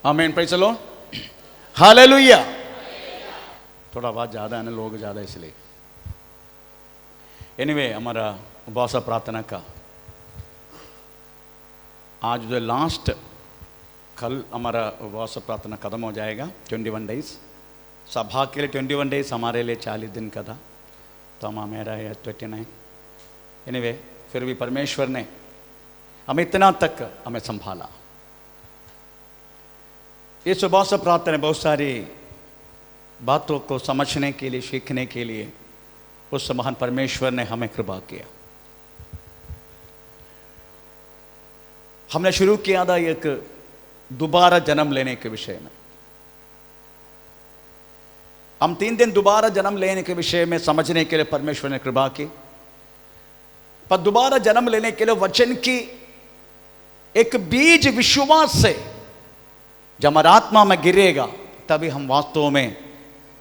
आमीन, praise the Lord, hallelujah. थोड़ा आवाज ज़्यादा है ना, लोग ज़्यादा इसलिए। एनीवे, हमारा उपवास प्रार्थना का आज जो लास्ट, कल हमारा उपवास प्रार्थना खत्म हो जाएगा। 21 डेज सभा के लिए 21 डेज, हमारे लिए 40 दिन का था, तो हम मेरा है 29। एनीवे, फिर भी परमेश्वर ने हमें इतना तक हमें संभाला। इस उपवास प्रार्थना बहुत सारी बातों को समझने के लिए, सीखने के लिए उस महान परमेश्वर ने हमें कृपा किया। हमने शुरू किया था एक दोबारा जन्म लेने के विषय में। हम 3 दिन दोबारा जन्म लेने के विषय में समझने के लिए परमेश्वर ने कृपा की। पर दोबारा जन्म लेने के लिए वचन की एक बीज विश्वास से जब हमारा आत्मा में गिरेगा, तभी हम वास्तव में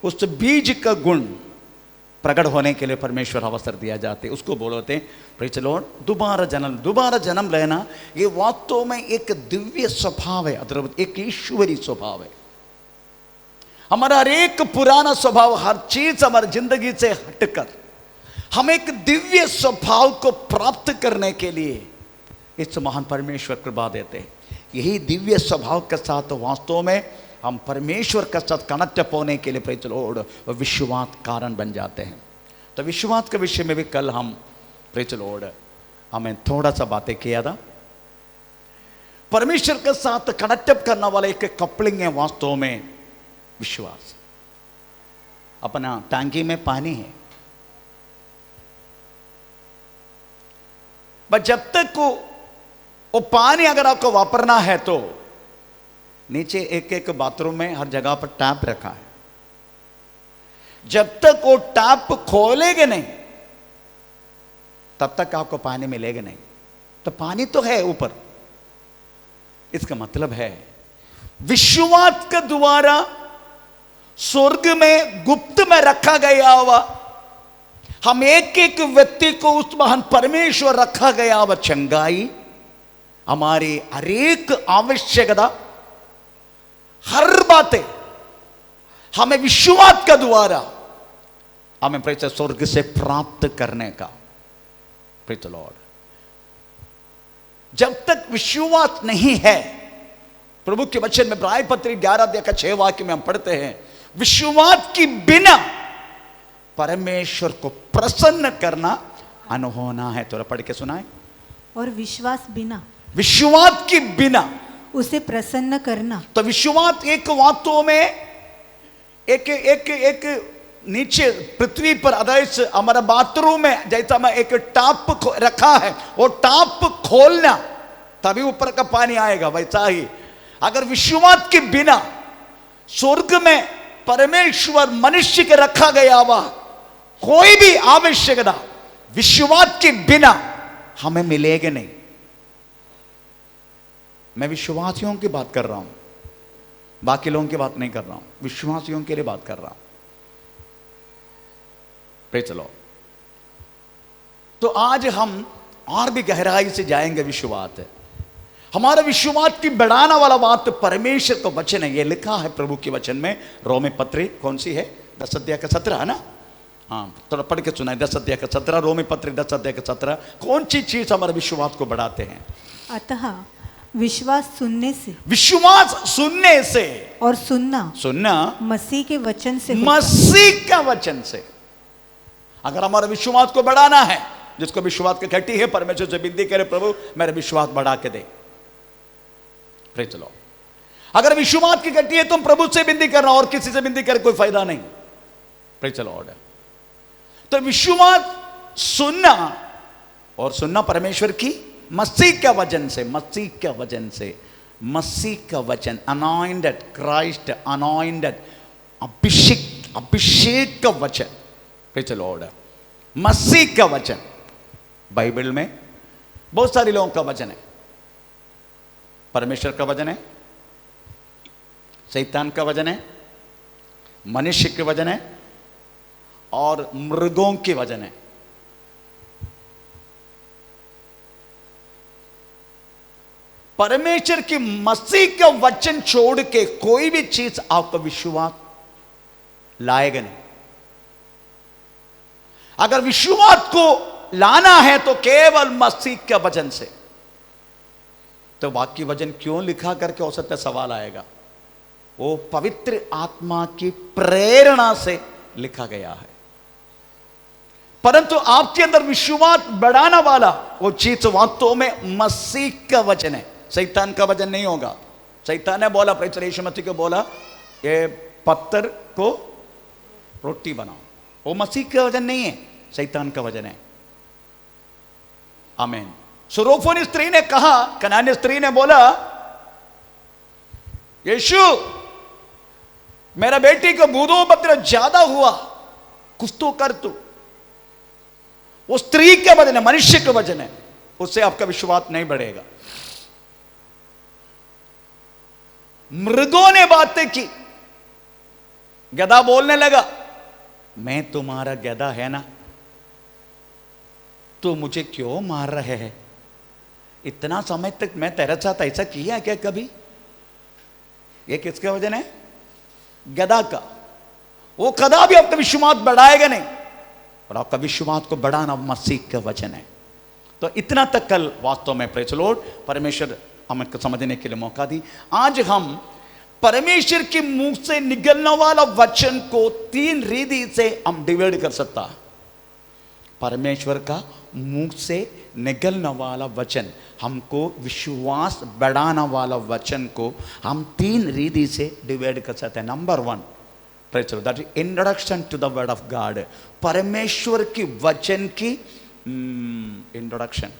उस बीज का गुण प्रकट होने के लिए परमेश्वर अवसर दिया जाते। उसको बोलते हैं प्रेज़ द लॉर्ड, दोबारा जन्म लेना। ये वास्तव में एक दिव्य स्वभाव है, अद्भुत एक ईश्वरी स्वभाव है। हमारा हर एक पुराना स्वभाव, हर चीज हमारी जिंदगी से हटकर हम एक दिव्य स्वभाव को प्राप्त करने के लिए इस महान परमेश्वर कृपा देते हैं। यही दिव्य स्वभाव के साथ वास्तव में हम परमेश्वर के साथ कनेक्ट होने के लिए प्रेज़ द लॉर्ड विश्वास कारण बन जाते हैं। तो विश्वास के विषय में भी कल हम प्रेज़ द लॉर्ड हमें थोड़ा सा बातें किया था। परमेश्वर के साथ कनेक्ट करने वाला एक कपलिंग है वास्तव में विश्वास। अपना टांकी में पानी है, बट जब तक वो पानी अगर आपको वापरना है तो नीचे एक बाथरूम में हर जगह पर टैप रखा है। जब तक वो टैप खोलेंगे नहीं तब तक आपको पानी मिलेगा नहीं। तो पानी तो है ऊपर, इसका मतलब है विश्वास के द्वारा स्वर्ग में गुप्त में रखा गया हुआ हम एक व्यक्ति को उस महान परमेश्वर रखा गया हुआ चंगाई, हमारी हर एक आवश्यकता, हर बातें हमें विश्वास के द्वारा हमें प्रेज़ स्वर्ग से प्राप्त करने का। प्रेज़ द लॉर्ड, जब तक विश्वास नहीं है, प्रभु के वचन में इब्रानी पत्री 11:6 में हम पढ़ते हैं, विश्वास की बिना परमेश्वर को प्रसन्न करना अनहोना है। थोड़ा पढ़ के सुनाए। और विश्वास विश्वास की बिना उसे प्रसन्न करना। तो विश्वास एक वास्तव में एक नीचे पृथ्वी पर, अदाइस हमारा बाथरूम में जैसा मैं एक टाप रखा है, वो टाप खोलना तभी ऊपर का पानी आएगा। वैसा ही अगर विश्वास के बिना स्वर्ग में परमेश्वर मनुष्य के रखा गया हुआ कोई भी आवश्यकता विश्वास के बिना हमें मिलेगा नहीं। मैं विश्वासियों की बात कर रहा हूं, बाकी लोगों की बात नहीं कर रहा हूं, विश्वासियों के लिए बात कर रहा हूं। Praise the Lord. तो आज हम और भी गहराई से जाएंगे। विश्वास है हमारा, विश्वास की बढ़ाने वाला बात परमेश्वर का वचन है। ये लिखा है प्रभु के वचन में, रोमी पत्री कौन सी है, 10:17 है ना। हाँ, थोड़ा पढ़ के सुनाए। 10:17, रोमी पत्री 10:17। कौन सी चीज हमारे विश्वास को बढ़ाते हैं? अतः विश्वास सुनने से और सुनना मसीह के वचन से, मसीह का वचन से। अगर हमारा विश्वास को बढ़ाना है, जिसको विश्वास की घटी है, परमेश्वर से विनती करे, प्रभु मेरा विश्वास बढ़ा के दे। Praise the Lord. अगर विश्वास की घटी है, तुम प्रभु से विनती करना, और किसी से विनती करे कोई फायदा नहीं। Praise the Lord. तो विश्वास सुनना, और सुनना परमेश्वर की मसीह का वचन से, मसीह का वचन, अनॉइंटेड क्राइस्ट, अनॉइंटेड अभिषेक का वचन। Praise the Lord. मसीह का वचन बाइबल में बहुत सारे लोगों का वचन है। परमेश्वर का वचन है, शैतान का वचन है, मनुष्य के वचन है, और मृगों के वचन है। परमेश्वर की मसीह का वचन छोड़ के कोई भी चीज आपका विश्वास लाएगा नहीं। अगर विश्वास को लाना है तो केवल मसीह के वचन से, तो बाकी वचन क्यों लिखा करके हो सकता है सवाल आएगा। वो पवित्र आत्मा की प्रेरणा से लिखा गया है, परंतु आपके अंदर विश्वास बढ़ाने वाला वो चीज वास्तव में मसीह का वचन है, शैतान का वचन नहीं होगा। शैतान ने बोला, प्रेरित यीशु मसीह को बोला ये पत्थर को रोटी बनाओ, वो मसीह का वचन नहीं है, शैतान का वचन है। आमीन। सुरोफोनी स्त्री ने कहा, कनानी स्त्री ने बोला, यीशु मेरा बेटी को भूतोपद्रव ज्यादा हुआ, कुछ तो कर तू। वो स्त्री का वचन है, मनुष्य का वचन है, उससे आपका विश्वास नहीं बढ़ेगा। मृगों ने बातें की, गधा बोलने लगा, मैं तुम्हारा गधा है ना, तो मुझे क्यों मार रहे हैं? इतना समय तक मैं तेरे साथ ऐसा किया क्या कभी? ये किसका वजन है? गधा का। वो कदा भी आपका विश्वास बढ़ाएगा नहीं, और आपका विश्वास को बढ़ाना मसीह का वचन है। तो इतना तक कल वास्तव में प्रेज़ द लॉर्ड परमेश्वर हमें समझने के लिए मौका दी। आज हम परमेश्वर के मुंह से निकलने वाला वचन को 3 रीति से हम डिवाइड कर सकता है। परमेश्वर का मुंह से निकलने वाला वचन, हमको विश्वास बढ़ाने वाला वचन को हम 3 रीति से डिवाइड कर सकते हैं। Number 1, praise the Lord, that is introduction to the word of God. परमेश्वर की वचन की इंट्रोडक्शन,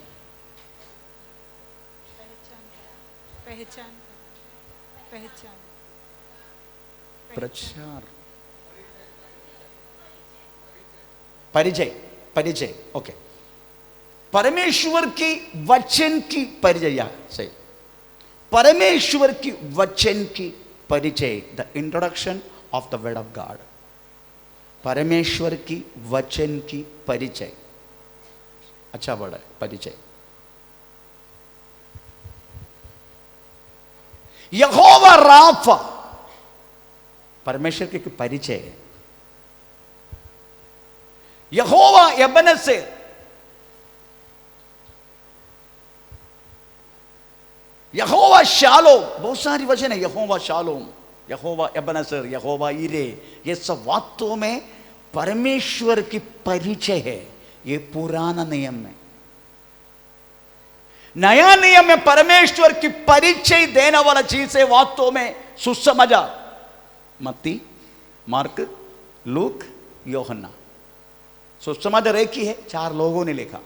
प्रचार, परिचय, परिचय। ओके, परमेश्वर की वचन की परिचय, सही, परमेश्वर की वचन की परिचय, the introduction of the word of God. परमेश्वर की वचन की परिचय, अच्छा वर्ड है परिचय। यहोवा राफा, परमेश्वर की परिचय है। यहोवा एबेनेजेर, यहोवा शालोम, बहुत सारी वचन है। यहोवा शालोम, यहोवा एबेनेजेर, यहोवा इरे, ये सब वास्तव में परमेश्वर की परिचय है। ये पुराना नियम में। नया नियम में परमेश्वर की परिचय देने वाला चीज है वास्तव में सुसमाचार। मत्ती, मार्क, लूक, यूहन्ना, सुसमाचार एक ही है, 4 लोगों ने लिखा।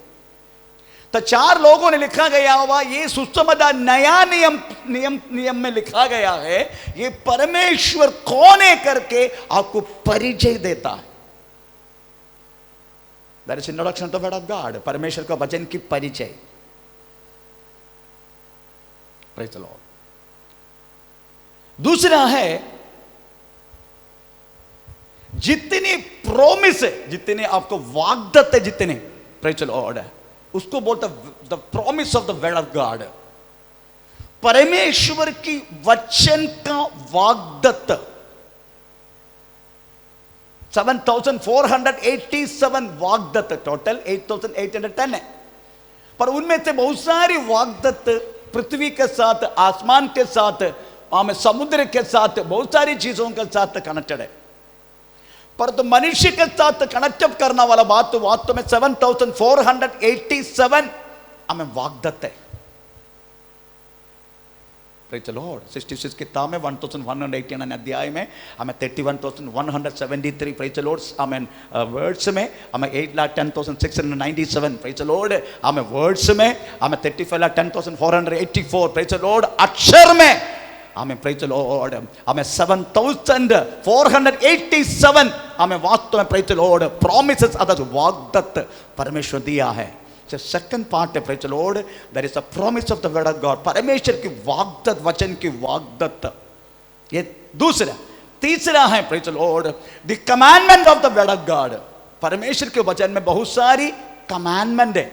तो 4 लोगों ने लिखा गया हुआ ये सुसमाचार नया नियम में लिखा गया है। ये परमेश्वर कौन है करके आपको परिचय देता है। That is introduction to the word of God, परमेश्वर का वचन की परिचय। Praise the Lord. दूसरा है, जितनी प्रॉमिस है, जितने आपको वाग्दत्त है, जितने, प्रेज़ द लॉर्ड, उसको बोलता the promise of the word of God. परमेश्वर की वचन का वाग्दत्त 7,487 वाग्दत्त, टोटल 8,810 है। पर उनमें से बहुत सारी वाग्दत्त पृथ्वी के साथ, आसमान के साथ, समुद्र के साथ, बहुत सारी चीजों के साथ कनेक्टेड है। पर तो मनुष्य के साथ कनेक्ट करना वाला बात तो वास्तव में 7,487 हमें वाग्दत्त है। Praise the Lord. 66 किताब में 1,189 अध्याय में हमें 31,173 प्रेज़ द लॉर्ड हमें वर्ड्स में, हमें 8,10,697 प्रेज़ द लॉर्ड हमें वर्ड्स में, हमें 35,10,484 प्रेज़ द लॉर्ड अक्षर में, हमें प्रेज़ द लॉर्ड हमें 7,487 हमें वास्तव में प्रेज़ द लॉर्ड प्रॉमिसेस, अर्थात वाग्दत्त परमेश्वर दिया है। So second part है praise the Lord, there is a promise of the word of God, परमेश्वर की वाग्दत्त, वचन की वाग्दत्त। ये दूसरा। तीसरा है praise the Lord the commandment of the word of God. परमेश्वर के वचन में बहुत सारी कमांडमेंट है,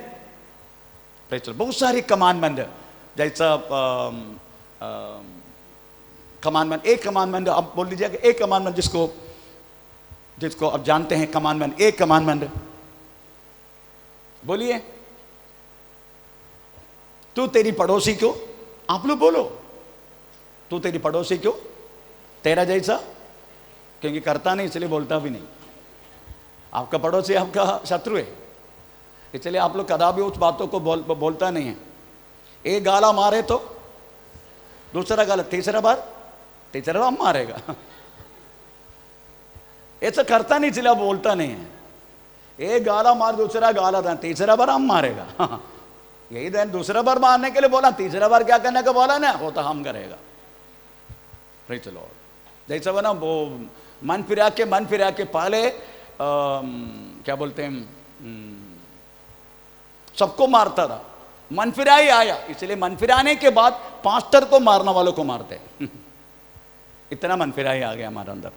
प्रेज़ द लॉर्ड, बहुत सारी कमांडमेंट है। जैसा कमांडमेंट, एक कमांडमेंट आप बोल लीजिएगा, एक कमांडमेंट जिसको जिसको आप जानते हैं, कमांडमेंट, एक कमांडमेंट बोलिए। तू तेरी पड़ोसी को, आप लोग बोलो, तू तेरी पड़ोसी को तेरा जैसा, क्योंकि करता नहीं इसलिए बोलता भी नहीं। आपका पड़ोसी आपका शत्रु है, इसलिए आप लोग कदा भी उस बातों को बोलता नहीं है। एक गाला मारे तो दूसरा गाला, तीसरा बार मारेगा। ऐसा करता नहीं इसलिए आप बोलता नहीं है। एक गाला मार, दूसरा गाला था, तीसरा बार हम मारेगा। यही देन दूसरा बार मारने के लिए बोला, तीसरा बार क्या करने का बोला ना, वो तो हम करेगा। चलो जैसा बना वो मन फिरा के पहले क्या बोलते हैं, सबको मारता था, मन फिरा ही आया, इसलिए मन फिराने के बाद पास्टर को मारने वालों को मारते। इतना मन फिरा ही आ गया हमारे अंदर।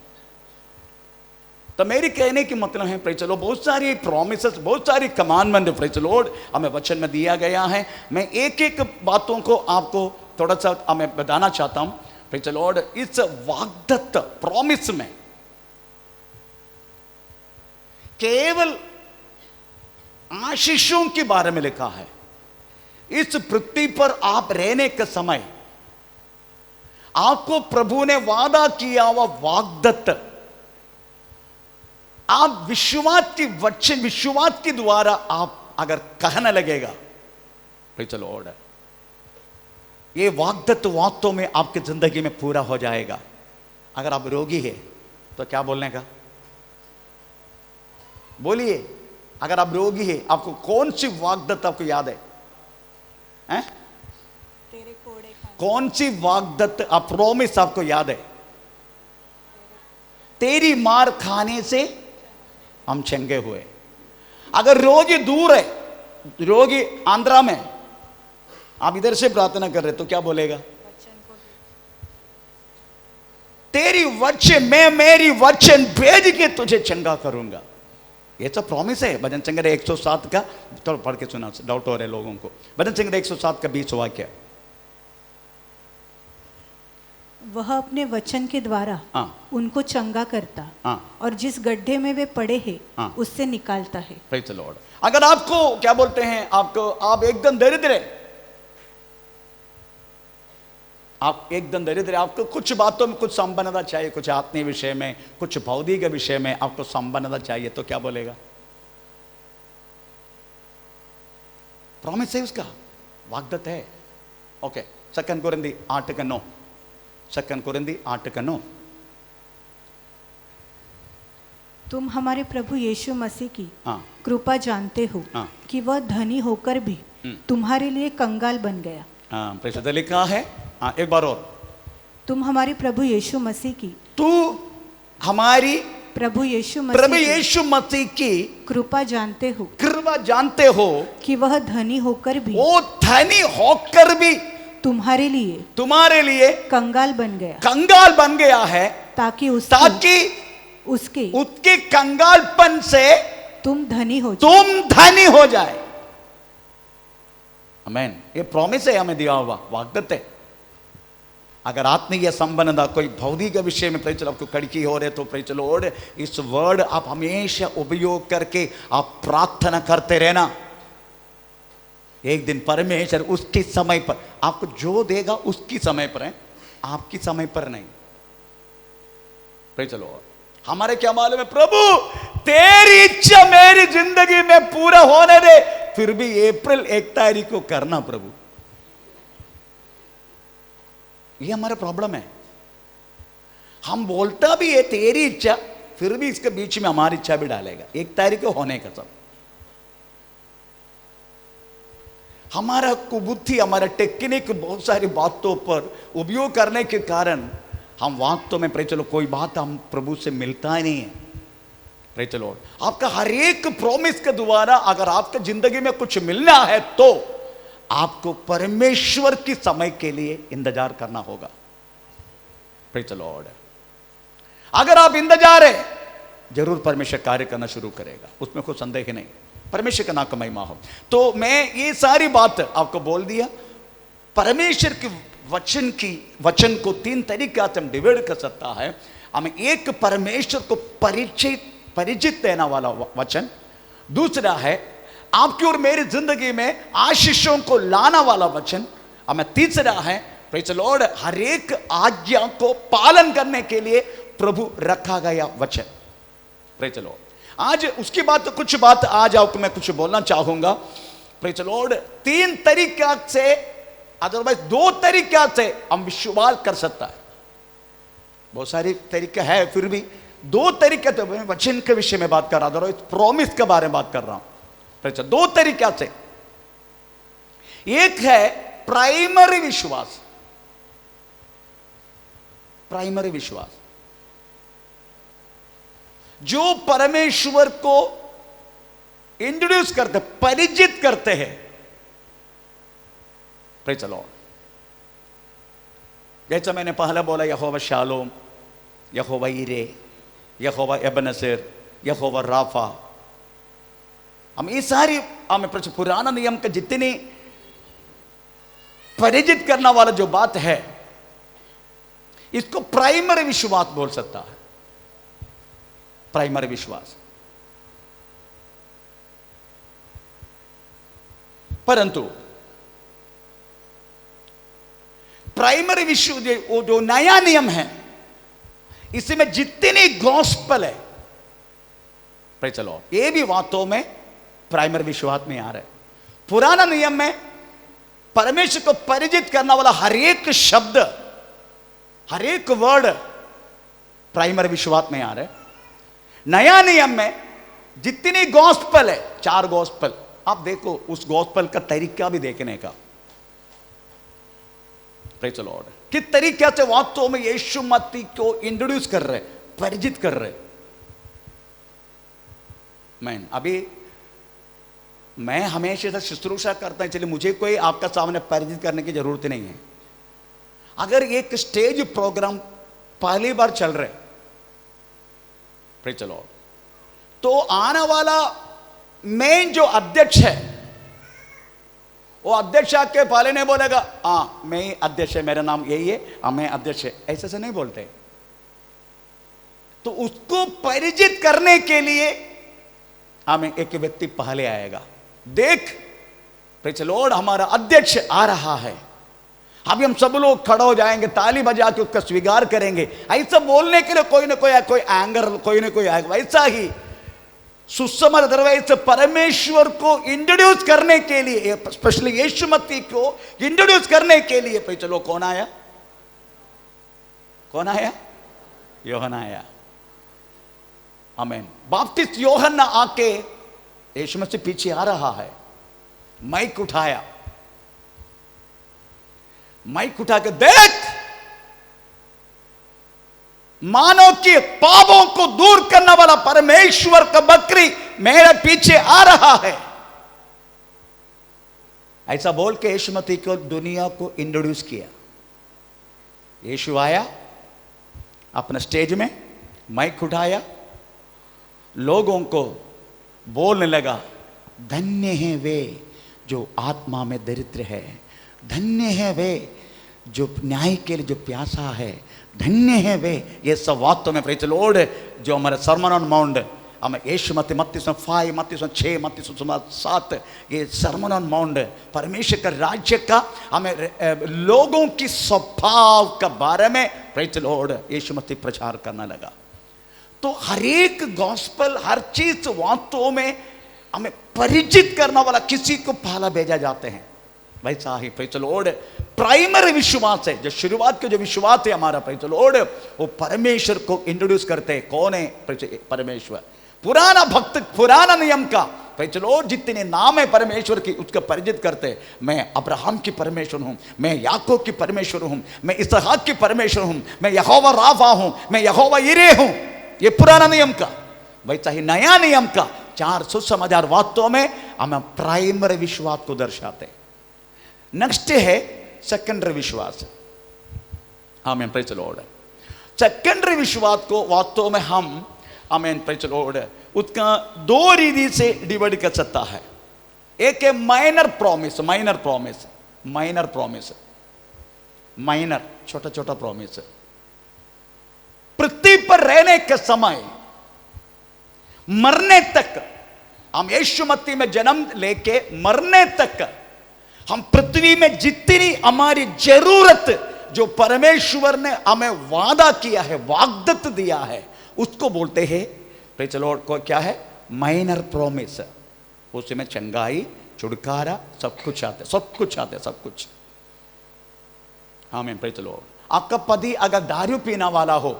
तो मेरी कहने की मतलब है, प्रेज़ द लॉर्ड, बहुत सारी प्रॉमिसेस, बहुत सारी कमांडमेंट प्रेज़ द लॉर्ड हमें वचन में दिया गया है। मैं एक एक बातों को आपको थोड़ा सा मैं बताना चाहता हूं। प्रेज़ द लॉर्ड, इस वाग्दत्त प्रॉमिस में केवल आशीषों के बारे में लिखा है। इस पृथ्वी पर आप रहने के समय आपको प्रभु ने वादा किया हुआ वाग्दत्त, आप विश्वास की वचन, विश्वास के द्वारा आप अगर कहने लगेगा, प्रेज़ द लॉर्ड, ये वाग्दत्त वास्तव में आपकी जिंदगी में पूरा हो जाएगा। अगर आप रोगी है तो क्या बोलने का, बोलिए। अगर आप रोगी है, आपको कौन सी वाग्दत्त आपको याद है? तेरे कोड़े कौन सी वाग्दत्त आप प्रॉमिस आपको याद है? तेरी मार खाने से हम चंगे हुए। अगर रोगी दूर है, रोगी आंध्रा में, आप इधर से प्रार्थना कर रहे तो क्या बोलेगा? तेरी वचन, मैं मेरी वचन भेज के तुझे चंगा करूंगा। ये तो प्रॉमिस है। भजन संग्रह 107 का, थोड़ा पढ़ के सुना, डाउट हो रहे लोगों को। भजन संग्रह 107 का 20 वाक्य। वह अपने वचन के द्वारा उनको चंगा करता और जिस गड्ढे में वे पड़े हैं उससे निकालता है। Praise the Lord. अगर आपको क्या बोलते हैं, आपको, आप एकदम दरिद्र है, आप एकदम दरिद्र है, आपको कुछ बातों में कुछ संपन्नता चाहिए, कुछ आत्मीय विषय में, कुछ भौतिक विषय में आपको संपन्नता चाहिए, तो क्या बोलेगा? प्रॉमिस है, उसका वाग्दत्त है। ओके, 2 कोरिन्थी 8:9, 2 कोरिन्थी 8:9। तुम हमारे प्रभु यीशु मसीह की कृपा जानते हो कि वह धनी होकर भी तुम्हारे लिए कंगाल बन गया। प्रेषित लिखा है। एक बार और, तुम हमारे प्रभु यीशु मसीह की, तू हमारी प्रभु यीशु मसीह की कृपा जानते हो कि वह धनी होकर भी, वो धनी होकर भी तुम्हारे लिए कंगाल बन गया है, ताकि उसके कंगालपन से तुम धनी हो जाए। आमीन। ये प्रॉमिस है, हमें दिया हुआ वाग्दत्त है। अगर आत्मीय संबंध कोई भौतिक विषय में प्रेज़ आपको कड़की हो रहे तो प्रेज़ लॉर्ड, इस वर्ड आप हमेशा उपयोग करके आप प्रार्थना करते रहना। एक दिन परमेश्वर उसके समय पर आपको जो देगा उसकी समय पर है, आपकी समय पर नहीं। Praise Lord. हमारे क्या मालूम है, प्रभु तेरी इच्छा मेरी जिंदगी में पूरा होने दे, फिर भी अप्रैल 1 तारीख को करना प्रभु। ये हमारा प्रॉब्लम है। हम बोलता भी है तेरी इच्छा, फिर भी इसके बीच में हमारी इच्छा भी डालेगा 1 तारीख को होने का। सब हमारा कुबुद्धि, हमारा टेक्निक बहुत सारी बातों पर उपयोग करने के कारण हम वास्तव में प्रेज़ लॉर्ड कोई बात हम प्रभु से मिलता ही नहीं है। Praise Lord. आपका हर एक प्रॉमिस के द्वारा अगर आपके जिंदगी में कुछ मिलना है तो आपको परमेश्वर की समय के लिए इंतजार करना होगा। Praise the Lord. अगर आप इंतजार है, जरूर परमेश्वर कार्य करना शुरू करेगा, उसमें कोई संदेह नहीं। परमेश्वर का नाम का महिमा हो। तो मैं ये सारी बात आपको बोल दिया। परमेश्वर के वचन को तीन तरीका से हम डिवाइड कर सकता है। हमें एक परमेश्वर को परिचित देना वाला वचन, दूसरा है आपकी और मेरी जिंदगी में आशीषों को लाना वाला वचन, हमें तीसरा है प्रेज़ द लॉर्ड हर एक आज्ञा को पालन करने के लिए प्रभु रखा गया वचन। Praise the Lord. आज उसकी बात तो कुछ बात आज आपको मैं कुछ बोलना चाहूंगा। Praise the Lord. तीन तरीका से, अदरवाइज दो तरीका से हम विश्वास कर सकता है। बहुत सारे तरीके है, फिर भी दो तरीके तो मैं वचन के विषय में बात कर रहा था, प्रॉमिस के बारे में बात कर रहा हूं। दो तरीका से, एक है प्राइमरी विश्वास। प्राइमरी विश्वास जो परमेश्वर को इंट्रोड्यूस करते, परिचित करते हैं। Praise the Lord. जैसा मैंने पहले बोला, यहोवा शालोम, यहोवा यिरे, यहोवा एबेनेज़र, यहोवा राफा। हम ये सारी हमें पुराना नियम का जितनी परिचित करना वाला जो बात है, इसको प्राइमरी विश्वास बोल सकता है। प्राइमरी विश्वास। परंतु प्राइमरी विश्व जो नया नियम है, इसमें जितनी गॉस्पेल है, प्रेज़ द लॉर्ड, ये भी बातों में प्राइमरी विश्वास में आ रहा है। पुराना नियम में परमेश्वर को परिचित करने वाला हर एक शब्द, हर एक वर्ड प्राइमरी विश्वास में आ रहा है। नया नियम में जितनी गॉस्पेल है, 4 गॉस्पेल, आप देखो उस गॉस्पेल का तरीका भी देखने का। Praise the Lord. किस तरीके से वास्तव में यीशु मसीह को इंट्रोड्यूस कर रहे, परिचित कर रहे। मैं हमेशा से शुश्रूषा करता हूं, चलिए मुझे कोई आपका सामने परिचित करने की जरूरत नहीं है। अगर एक स्टेज प्रोग्राम पहली बार चल रहे, प्रेज़ द लॉर्ड, तो आने वाला मेन जो अध्यक्ष है, वो अध्यक्ष आके पहले नहीं बोलेगा हाँ मैं ही अध्यक्ष है, मेरा नाम यही है, हाँ मैं अध्यक्ष है, ऐसे से नहीं बोलते। तो उसको परिचित करने के लिए हमें एक व्यक्ति पहले आएगा। देख प्रेज़ द लॉर्ड, हमारा अध्यक्ष आ रहा है। अभी हम सब लोग खड़े हो जाएंगे, ताली बजा के उसका स्वीकार करेंगे। ऐसा बोलने के लिए कोई ना कोई एंगर, कोई ना कोई आएगा। वैसा ही सुसमाचार, अदरवाइज परमेश्वर को इंट्रोड्यूस करने के लिए, स्पेशली यीशु मसीह को इंट्रोड्यूस करने के लिए, भाई चलो कौन आया? कौन आया? यूहन्ना आया। आमीन। बपतिस्मा यूहन्ना आके यीशु मसीह पीछे आ रहा है, माइक उठाया, माइक उठा के देख, मानव के पापों को दूर करने वाला परमेश्वर का बकरी मेरे पीछे आ रहा है। ऐसा बोल के यीशु मसीह को दुनिया को इंट्रोड्यूस किया। यीशु आया, अपने स्टेज में माइक उठाया, लोगों को बोलने लगा, धन्य हैं वे जो आत्मा में दरिद्र है, धन्य है वे जो न्याय के लिए जो प्यासा है, धन्य है वे। ये सब वास्तव में प्रेज़ द लॉर्ड जो हमारे सर्मन ऑन माउंट, हमें यीशु मसीह मत्ती 5, मत्ती 6, मत्ती 7, ये सर्मन ऑन माउंट परमेश्वर का राज्य का, हमें लोगों की स्वभाव के बारे में प्रेज़ द लॉर्ड यीशु मसीह प्रचार करने लगा। तो हर एक गॉस्पेल, हर चीज वास्तव में हमें परिचित करने वाला किसी को पहला भेजा जाते हैं। वैसा ही प्रेज़ द लॉर्ड प्राइमरी विश्वास है, जो शुरुआत के जो विश्वास है हमारा, प्रेज़ द लॉर्ड वो परमेश्वर को इंट्रोड्यूस करते हैं। कौन है? परमेश्वर। पुराना भक्त, पुराना नियम का प्रेज़ द लॉर्ड जितने नाम है परमेश्वर की, उसका परिचित करते हैं। मैं अब्राहम की परमेश्वर हूं, मैं याकूब की परमेश्वर हूं, मैं इसहाक की परमेश्वर हूं, मैं यहोवा राफा हूं, मैं यहोवा यिरे हूं। ये पुराना नियम का। वैसा ही नया नियम का 4 सुसमाचार वास्तव में हमें प्राइमरी विश्वास को दर्शाते। नेक्स्ट है सेकेंडरी विश्वास। आमीन, प्रेज़ द लॉर्ड। सेकेंडरी विश्वास को वास्तव में हम, आमीन, प्रेज़ द लॉर्ड, उसका 2 रीति से डिवाइड कर सकता है। एक है minor promise, minor promise, minor promise. Minor, छोटा छोटा प्रॉमिस। पृथ्वी पर रहने के समय मरने तक, हम यीशु मसीह में जन्म लेके मरने तक, हम पृथ्वी में जितनी हमारी जरूरत जो परमेश्वर ने हमें वादा किया है, वाग्दत्त दिया है, उसको बोलते हैं प्रेज़ द लॉर्ड को क्या है, माइनर प्रॉमिस। उसमें चंगाई, छुटकारा, सब कुछ आते, सब कुछ आते, सब कुछ। आमीन, प्रेज़ द लॉर्ड। आपका पति अगर दारू पीना वाला हो,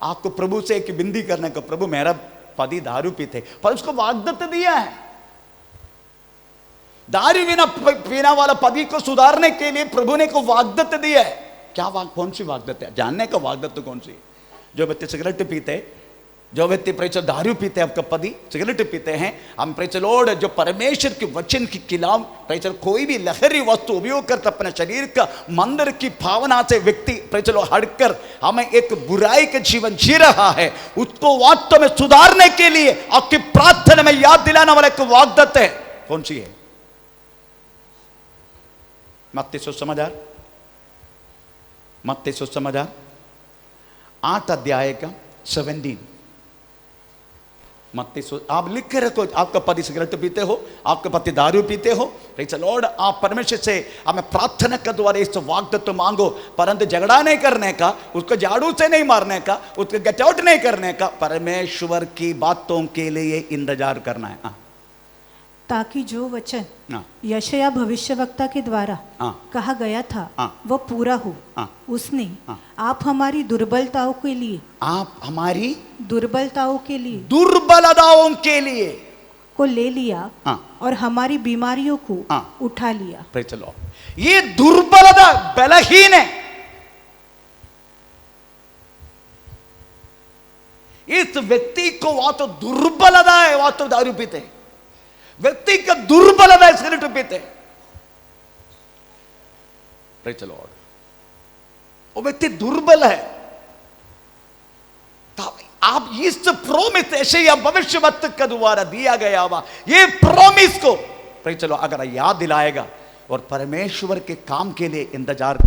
आपको प्रभु से एक विनती करने को, प्रभु मेरा पति दारू पीते, पर उसको वाग्दत्त दिया है। दारू पीना वाला पति को सुधारने के लिए प्रभु ने को वाग्दत्त दिया है। क्या कौन सी वाग्दत्त है? जानने का वाग्दत्त कौन सी? जो व्यक्ति सिगरेट पीते, जो व्यक्ति प्रेज़ दारू पीते हैं, आपका पति सिगरेट पीते हैं, हम प्रेज़ लॉर्ड जो परमेश्वर के वचन के खिलाफ प्रेज़ कोई भी लहरी वस्तु उपयोग करते अपने शरीर का मंदिर की भावना से व्यक्ति प्रेज़ लॉर्ड हटकर हमें एक बुराई का जीवन जी रहा है, उसको वास्तव में सुधारने के लिए आपकी प्रार्थना में याद दिलाने वाला एक वाग्दत्त है। कौन सी है? मत्ती सुसमाचार, मत्ती सुसमाचार 8 अध्याय का 17। मत्ती, आप लिख के रखो, आपका पति सिगरेट पीते हो, आपका पति दारू पीते हो, प्रेज़ द लॉर्ड, आप परमेश्वर से हमें प्रार्थना के द्वारा इस वाग्दत्त मांगो, परंतु झगड़ा नहीं करने का, उसको झाड़ू से नहीं मारने का, उसको गेट आउट नहीं करने का, परमेश्वर की बातों के लिए इंतजार करना है। हाँ। ताकि जो वचन यशायाह भविष्यवक्ता के द्वारा कहा गया था वह पूरा हो। उसने आप हमारी दुर्बलताओं के लिए, आप हमारी दुर्बलताओं के लिए, दुर्बलताओं के लिए को ले लिया और हमारी बीमारियों को उठा लिया। Praise the Lord. ये दुर्बलता बलहीन है। इस व्यक्ति को वहां तो दुर्बलता है, वहां तो दारू पीते हैं, व्यक्ति का दुर्बलता है, सिगरेट पीते हैं। Praise the Lord. वो व्यक्ति दुर्बल है। तो आप इस प्रॉमिस यशायाह भविष्यवक्ता के द्वारा दिया गया हुआ ये प्रॉमिस को प्रेज़ द लॉर्ड अगर याद दिलाएगा और परमेश्वर के काम के लिए इंतजार,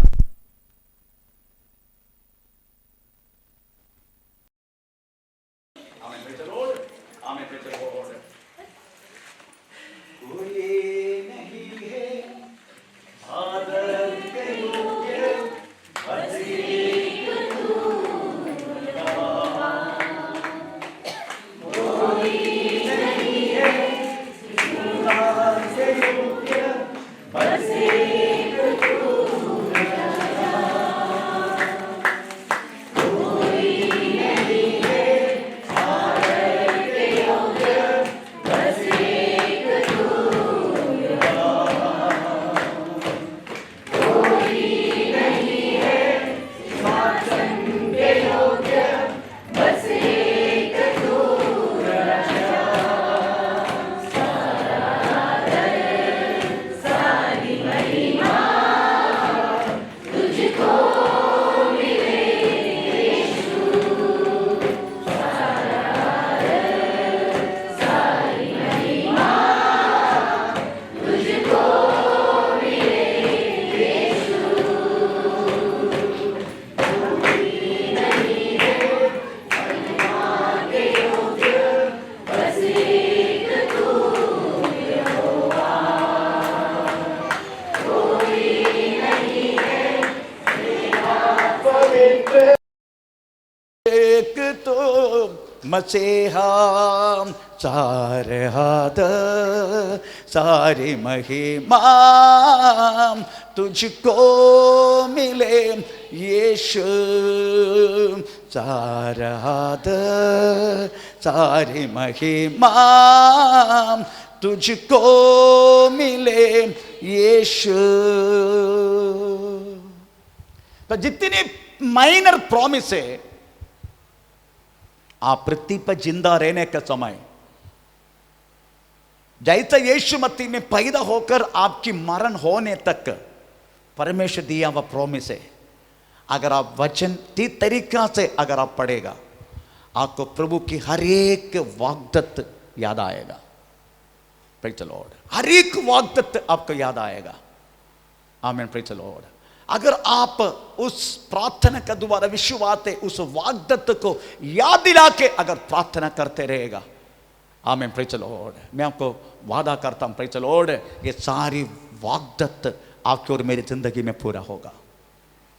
मसीहा सारे हाथ सारी महिमा तुझको मिले यीशु, सारा हाथ सारी महिमा तुझको मिले यीशु। तो जितनी माइनर प्रॉमिस है, आप पृथ्वी पर जिंदा रहने का समय जैसे यीशु मसीह में पैदा होकर आपकी मरण होने तक परमेश्वर दिया वह प्रॉमिस है। अगर आप वचन ठीक तरीका से अगर आप पढ़ेगा, आपको प्रभु की हर एक वाग्दत्त याद आएगा। Praise the Lord. हर एक वाग्दत्त आपको याद आएगा। आमीन, प्रेज़ द लॉर्ड। अगर आप उस प्रार्थना का द्वारा विश्वास से उस वाग्दत्त को याद दिला के अगर प्रार्थना करते रहेगा, आमीन, प्रेज़ द लॉर्ड, मैं आपको वादा करता हूं, प्रेज़ द लॉर्ड, ये सारी वाग्दत्त आपकी और मेरी जिंदगी में पूरा होगा,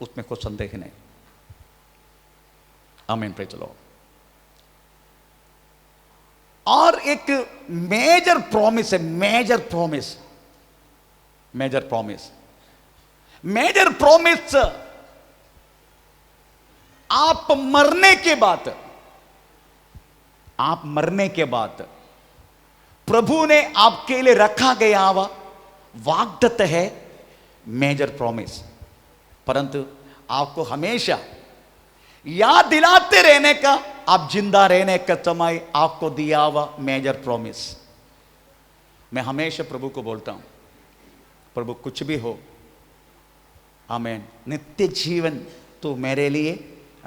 उसमें कोई संदेह नहीं। आमीन, प्रेज़ द लॉर्ड। और एक मेजर प्रॉमिस है, major promise, major promise, major promise, आप मरने के बाद, आप मरने के बाद प्रभु ने आपके लिए रखा गया हुआ वाग्दत्त है, मेजर प्रॉमिस, परंतु आपको हमेशा याद दिलाते रहने का, आप जिंदा रहने का समय आपको दिया हुआ मेजर प्रॉमिस। मैं हमेशा प्रभु को बोलता हूं, प्रभु कुछ भी हो, आमीन, नित्य जीवन तो मेरे लिए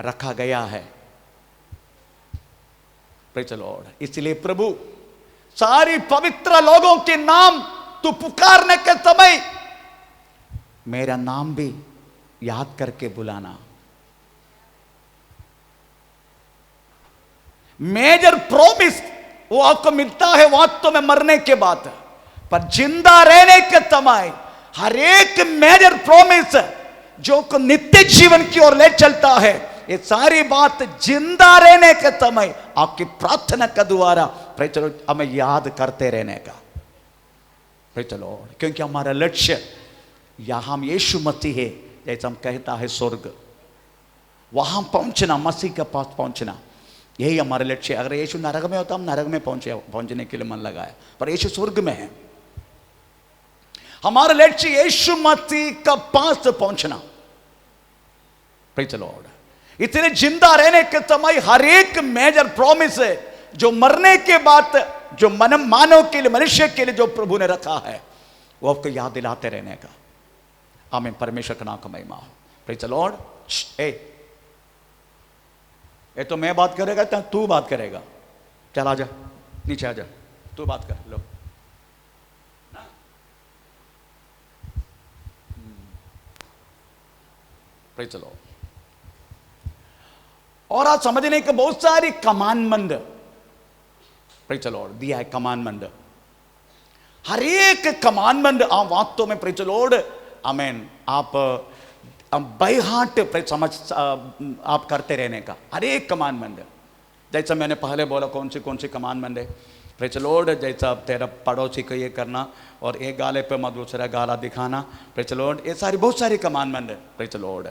रखा गया है, प्रेज़ द लॉर्ड। इसलिए प्रभु सारी पवित्र लोगों के नाम तू पुकारने के समय मेरा नाम भी याद करके बुलाना। मेजर प्रॉमिस वो आपको मिलता है वास्तव में मरने के बाद, पर जिंदा रहने के समय हर एक मेजर प्रॉमिस जो को नित्य जीवन की ओर ले चलता है, ये सारी बात जिंदा रहने के समय आपकी प्रार्थना का द्वारा प्रेज़ द लॉर्ड हमें याद करते रहने का, प्रेज़ द लॉर्ड, क्योंकि हमारा लक्ष्य या हम यीशु मसीह है, जैसा हम कहता है स्वर्ग, वहां पहुंचना, मसीह के पास पहुंचना, यही हमारा लक्ष्य। अगर यीशु नरक में होता, हम नरक में पहुंचने के लिए मन लगाया, पर यीशु स्वर्ग में है। हमारा लक्ष्य यीशु मसीह का पास पहुंचना, प्रेज़ द लॉर्ड। इसलिए जिंदा रहने के समय हर एक मेजर प्रॉमिस है जो मरने के बाद जो मानव के लिए, मनुष्य के लिए जो प्रभु ने रखा है, वो आपको याद दिलाते रहने का। आमीन, परमेश्वर का नाम का महिमा हो, प्रेज़ द लॉर्ड। ये तो मैं बात करेगा, तू बात करेगा, चल आ जा, नीचे आ जा, तू बात कर लो। Praise the Lord. और आज समझने के बहुत सारी कमांडमेंट, प्रेज़ द लॉर्ड, दिया है कमांडमेंट। हर एक कमांडमेंट आप वास्तव में, प्रेज़ द लॉर्ड, आमीन, आप बाय हार्ट समझ आप करते रहने का, हर एक कमांडमेंट। जैसा मैंने पहले बोला कौन सी कमांडमेंट है, प्रेज़ द लॉर्ड, जैसा तेरा पड़ोसी को ये करना और एक गाले पे मत दूसरा गाला दिखाना, प्रेज़ द लॉर्ड, ये सारी बहुत सारी कमांडमेंट है, प्रेज़ द लॉर्ड।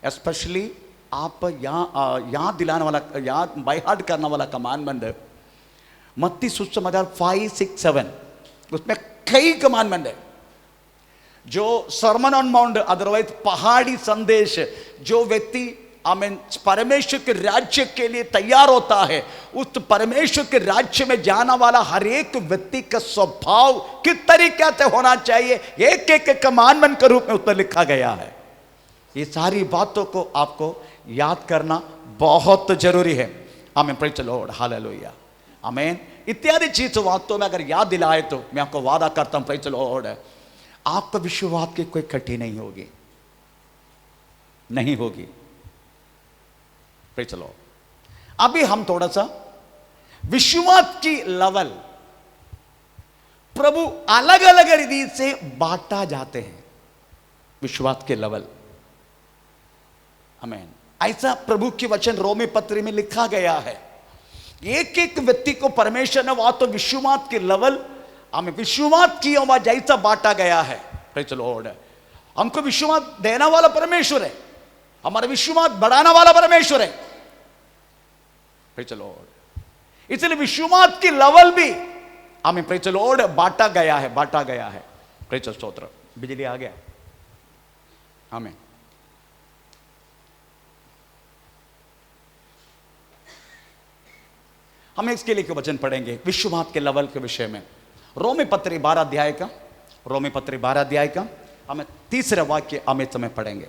स्पेशली आप याद दिलाने वाला, याद बाय हार्ट करने वाला कमांडमेंट है मत्ती सुसमाचार 5, 6, 7, उसमें कई कमांडमेंट है। जो सरमन ऑन माउंट, अदरवाइज पहाड़ी संदेश, जो व्यक्ति आमीन परमेश्वर के राज्य के लिए तैयार होता है, उस परमेश्वर के राज्य में जाना वाला हर एक व्यक्ति का स्वभाव किस तरीके से होना चाहिए, एक एक कमांडमेंट के रूप में उसमें लिखा गया है। ये सारी बातों को आपको याद करना बहुत जरूरी है। आमीन, प्रेज़ द लॉर्ड, हालेलुया, आमीन। इत्यादि चीज वास्तव में अगर याद दिलाए तो मैं आपको वादा करता हूं, प्रेज़ द लॉर्ड, आपका विश्वास की कोई कठिनाई नहीं होगी, नहीं होगी, प्रेज़ द लॉर्ड। अभी हम थोड़ा सा विश्वास की लेवल प्रभु अलग अलग रीति से बांटा जाते हैं, विश्वास के लेवल, आमीन। ऐसा प्रभु के वचन रोमी पत्री में लिखा गया है। एक एक व्यक्ति को परमेश्वर ने वह तो विश्वास के लेवल, हमें विश्वास की हुआ जैसा बांटा गया है, प्रेज़ द लॉर्ड। हमको विश्वास देना वाला परमेश्वर है, हमारा विश्वास बढ़ाना वाला परमेश्वर है, प्रेज़ द लॉर्ड। इसलिए विश्वास की लेवल भी हमें, प्रेज़ द लॉर्ड, बांटा गया है, बांटा गया है, प्रेज़ द स्तोत्र। बिजली आ गया, आमीन। हम इसके लिए वचन पढ़ेंगे विश्वास के लेवल के विषय में, रोमी पत्री 12 अध्याय का, रोमी पत्री 12 अध्याय का हमें तीसरा वाक्य हमें समय पढ़ेंगे।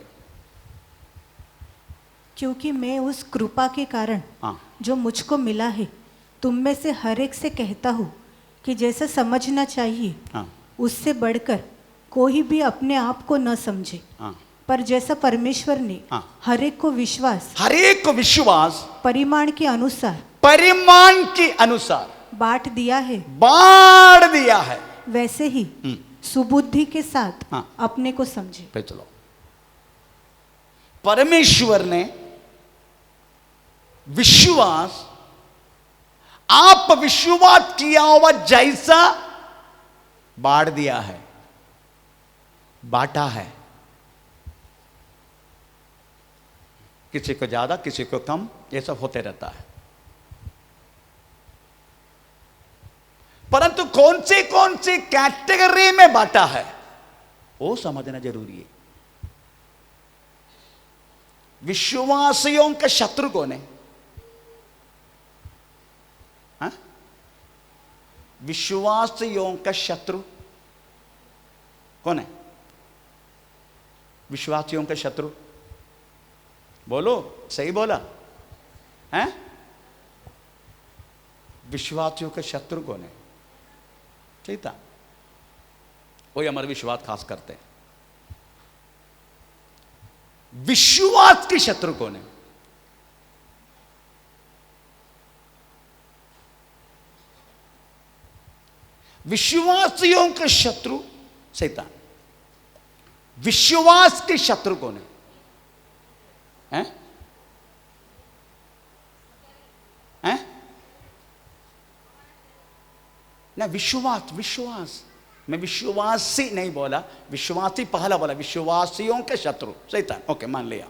क्योंकि मैं उस कृपा के कारण जो मुझको मिला है तुम में से हर एक से कहता हूँ कि जैसे समझना चाहिए उससे बढ़कर कोई भी अपने आप को न समझे। पर जैसा परमेश्वर ने हाँ। हर एक को विश्वास हर एक को विश्वास परिमाण के अनुसार परिमाण के अनुसार बांट दिया है, बांट दिया है, वैसे ही सुबुद्धि के साथ हाँ। अपने को समझे। पे चलो, परमेश्वर ने विश्वास, आप विश्वास किया हुआ जैसा बांट दिया है, बांटा है। किसी को ज्यादा, किसी को कम, ये सब होते रहता है। परंतु कौन सी कैटेगरी में बांटा है वो समझना जरूरी है। विश्वासियों का शत्रु कौन है? हाँ? विश्वासियों का शत्रु कौन है? विश्वासियों का शत्रु बोलो, सही बोला है? विश्वासियों का शत्रु कौन है? शैतान। वही हमारे विश्वास खास करते हैं। विश्वास के शत्रु कौन है? विश्वासियों के शत्रु शैतान। विश्वास के शत्रु कौन है? हैं? हैं? ना, विश्वास मैं विश्वासी नहीं बोला, विश्वासी पहला बोला। विश्वासियों के शत्रु शैतान, ओके मान लिया।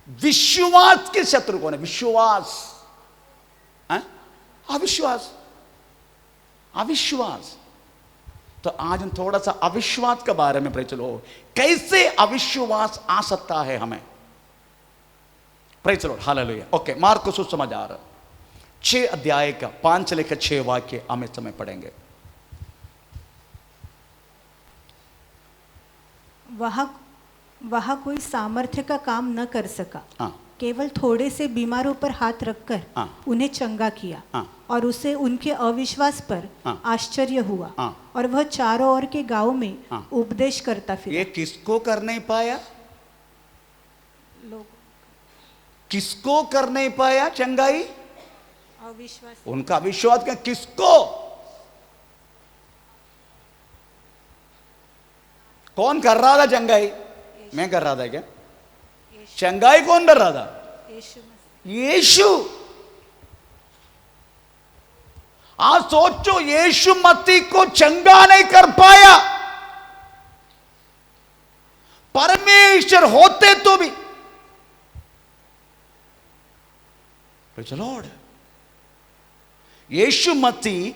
विश्वास के शत्रु कौन है? विश्वास, अविश्वास। अविश्वास। तो आज हम थोड़ा सा अविश्वास के बारे में पढ़े। चलो, कैसे अविश्वास आ सकता है हमें? Praise the Lord, hallelujah. Okay, Marco सुसमाचार 6 अध्याय का 5 लेकर 6 वाक्य हम इस समय पढ़ेंगे। वह कोई सामर्थ्य का काम न कर सका, हाँ। केवल थोड़े से बीमारों पर हाथ रखकर हाँ। उन्हें चंगा किया, हाँ। और उसे उनके अविश्वास पर हाँ। आश्चर्य हुआ, हाँ। और वह चारों ओर के गांव में हाँ। उपदेश करता फिरा। ये किसको कर नहीं पाया? लोग किसको कर नहीं पाया चंगाई? अविश्वास। उनका विश्वास क्या? किसको? कौन कर रहा था चंगाई? मैं कर रहा था क्या? चंगाई कौन कर रहा था? यीशु। आज सोचो, यीशु मसीह को चंगा नहीं कर पाया, परमेश्वर होते तो भी। Praise the Lord. Yeshu Masih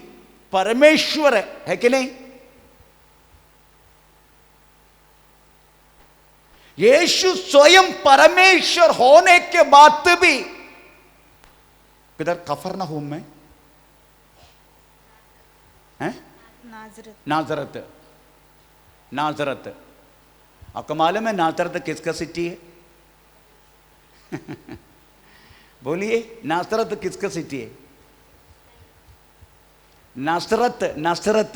परमेश्वर है कि नहीं? यीशु स्वयं परमेश्वर होने के बाद भी किधर? कफरनहूम में हैं? नाजरत। नाजरत। आपको मालूम है नाजरत किसका सिटी है? बोलिए, नासरत किसका सिटी है? नासरत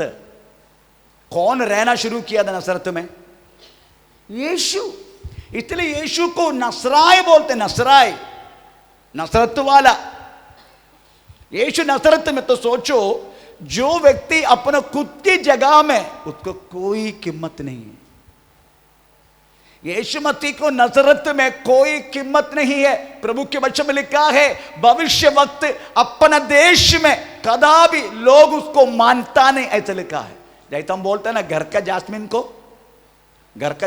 कौन रहना शुरू किया था नासरत में? यीशु। इसलिए यीशु को नसराय बोलते। नसराय, नसरत वाला। यीशु नसरत में। तो सोचो, जो व्यक्ति अपना खुद की जगह में, उसको कोई कीमत नहीं है। यीशु मसीह को नजरत में कोई कीमत नहीं है। प्रभु के वचन में लिखा है, भविष्य वक्त अपना देश में कदापि लोग उसको मानता नहीं, ऐसा लिखा है। जैसे हम बोलते हैं ना, घर का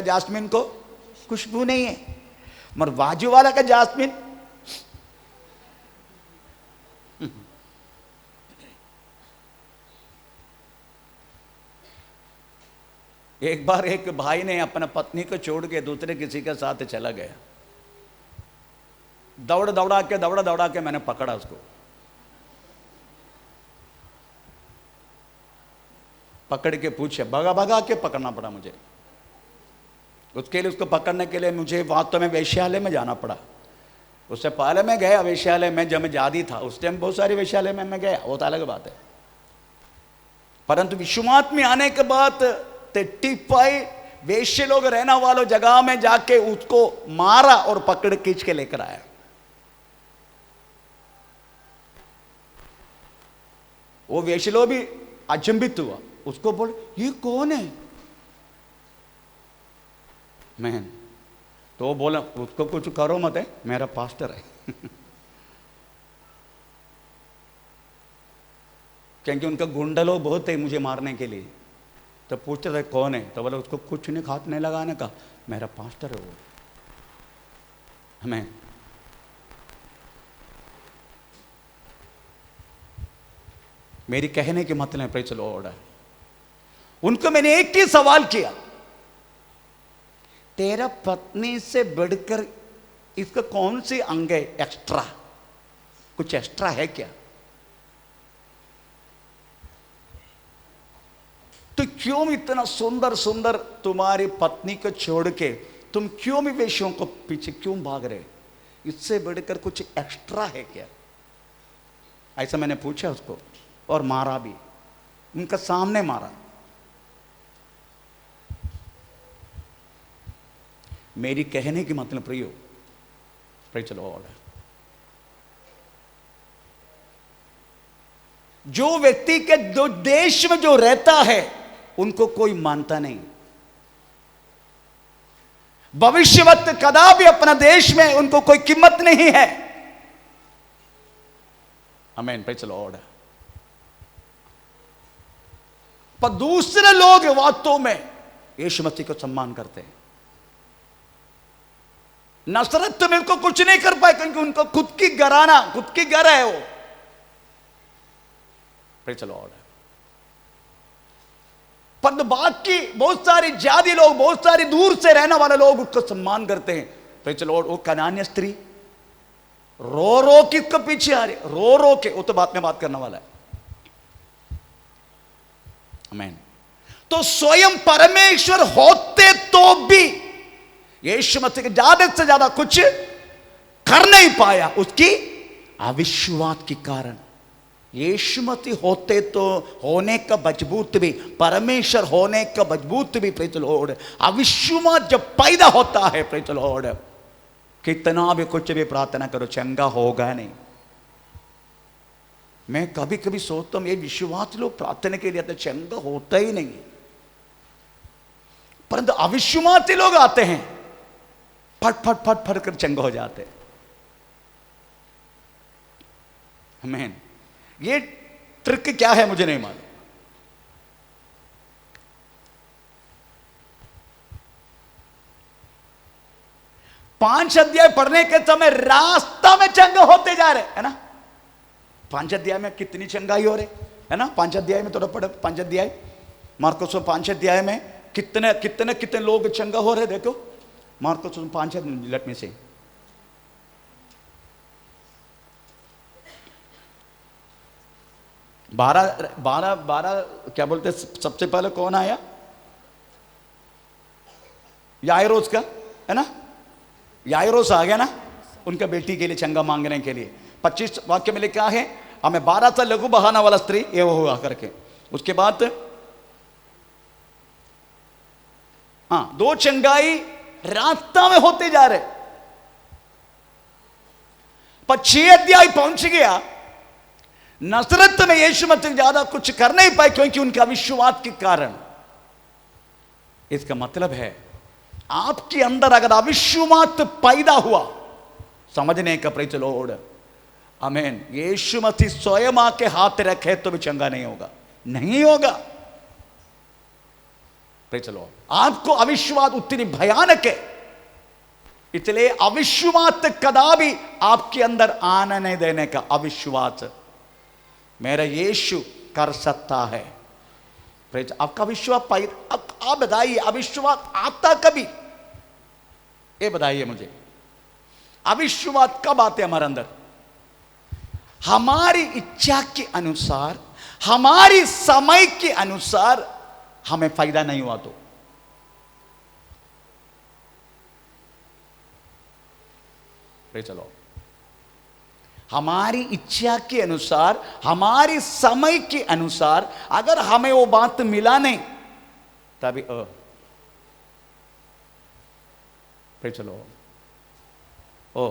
जास्मिन को खुशबू नहीं है, मगर बाजू वाला का जास्मिन एक बार एक भाई ने अपना पत्नी को छोड़ के दूसरे किसी के साथ चला गया। दौड़ा के मैंने पकड़ा उसको। पकड़ के पूछे, भगा के पकड़ना पड़ा मुझे। उसके लिए, उसको पकड़ने के लिए मुझे वास्तव में वेश्यालय में जाना पड़ा। उससे पहले मैं गया वेश्यालय में, जब मैं जादी था उस टाइम बहुत सारी वेश्यालय में मैं गया, वो तो अलग बात है। परंतु विश्वास में आने के बाद 35 वेश्य लोग रहने वालों जगह में जाके उसको मारा और पकड़ खींच के लेकर आया। वो वेश्य लोग भी अचंभित हुआ, उसको बोले ये कौन है मैं? तो वो बोला उसको कुछ करो मत, है मेरा पास्टर है। क्योंकि उनका गुंडा लोग बहुत है मुझे मारने के लिए। तो पूछते थे कौन है, तो बोले उसको कुछ नहीं हाथ नहीं लगाने का, मेरा पास्टर है वो। हमें मेरी कहने के मतलब प्रेज़ द लॉर्ड, उनको मैंने एक ही सवाल किया, तेरा पत्नी से बढ़कर इसका कौन सी अंग है एक्स्ट्रा, कुछ एक्स्ट्रा है क्या? तो क्यों इतना सुंदर सुंदर तुम्हारी पत्नी को छोड़ के तुम क्यों भी वेश्यों को पीछे क्यों भाग रहे? इससे बढ़कर कुछ एक्स्ट्रा है क्या? ऐसा मैंने पूछा उसको, और मारा भी, उनका सामने मारा। मेरी कहने की मतलब प्रियो, प्रेज़ द लॉर्ड, जो व्यक्ति के जो देश में जो रहता है उनको कोई मानता नहीं। भविष्यवत कदापि अपना देश में उनको कोई कीमत नहीं है। आमीन, प्रेज़ द लॉर्ड। पर दूसरे लोग वास्तव में यीशु मसीह को सम्मान करते हैं। नसरत में उनको कुछ नहीं कर पाए क्योंकि उनको खुद की घराना, खुद की घर है वो। Praise the Lord. पर बाकी बहुत सारे जाति लोग, बहुत सारे दूर से रहने वाले लोग उसको सम्मान करते हैं। Praise the Lord. वो कनान्य स्त्री रो रो के इसके पीछे आ रही, रो रो के, वो तो बात में बात करने वाला है। आमीन। तो स्वयं परमेश्वर होते तो भी यीशु मसीह के ज्यादा से ज्यादा कुछ कर नहीं पाया, उसकी अविश्वास के कारण। यीशु मसीह होते तो होने का मजबूत भी, परमेश्वर होने का मजबूत भी, प्रेज़ द लॉर्ड, अविश्वास जब पैदा होता है, प्रेज़ द लॉर्ड, कितना भी कुछ भी प्रार्थना करो चंगा होगा नहीं। मैं कभी कभी सोचता हूं ये विश्वास लोग प्रार्थना के लिए आते चंगा होता ही नहीं, परंतु अविश्वासी लोग आते हैं फट फट फट फट कर चंगा हो जाते। आमीन। ये ट्रिक क्या है मुझे नहीं मालूम। पांच अध्याय पढ़ने के समय रास्ता में चंगा होते जा रहे है ना। 5 अध्याय में कितनी चंगाई हो रही है ना। 5 अध्याय में थोड़ा पढ़े, 5 अध्याय मार्कुस 5 अध्याय में कितने कितने कितने लोग चंगा हो रहे। देखो मार्कुस 5, लेट मी से 12 क्या बोलते, सबसे पहले कौन आया? याइरोस का, है ना। याइरोस आ गया ना उनका बेटी के लिए चंगा मांगने के लिए। 25 वाक्य में लिखा है, हमें 12 साल लघु बहाना वाला स्त्री ये वो हुआ करके। उसके बाद हाँ 2 चंगाई रास्ता में होते जा रहे। 6 अध्याय पहुंच गया, नसरत में यीशु मसीह ज्यादा कुछ कर नहीं पाए क्योंकि उनका अविश्वास के कारण। इसका मतलब है आपके अंदर अगर अविश्वास पैदा हुआ, समझने का, प्रेज़ द लॉर्ड, आमीन, यीशु मसीह स्वयं आके हाथ रखे तो भी चंगा नहीं होगा, नहीं होगा। Praise the Lord. आपको अविश्वास उतनी भयानक है, इसलिए अविश्वास कदापि आपके अंदर आने नहीं देने का। अविश्वास मेरा यीशु कर सकता है। प्रेज़। आपका विश्वास पैदा, आप बताइए अविश्वास आता कभी? ये बताइए मुझे, अविश्वास कब आते हमारे अंदर? हमारी इच्छा के अनुसार, हमारी समय के अनुसार हमें फायदा नहीं हुआ तो। चलो, हमारी इच्छा के अनुसार, हमारी समय के अनुसार अगर हमें वो बात मिला नहीं, तभी फिर चलो ओ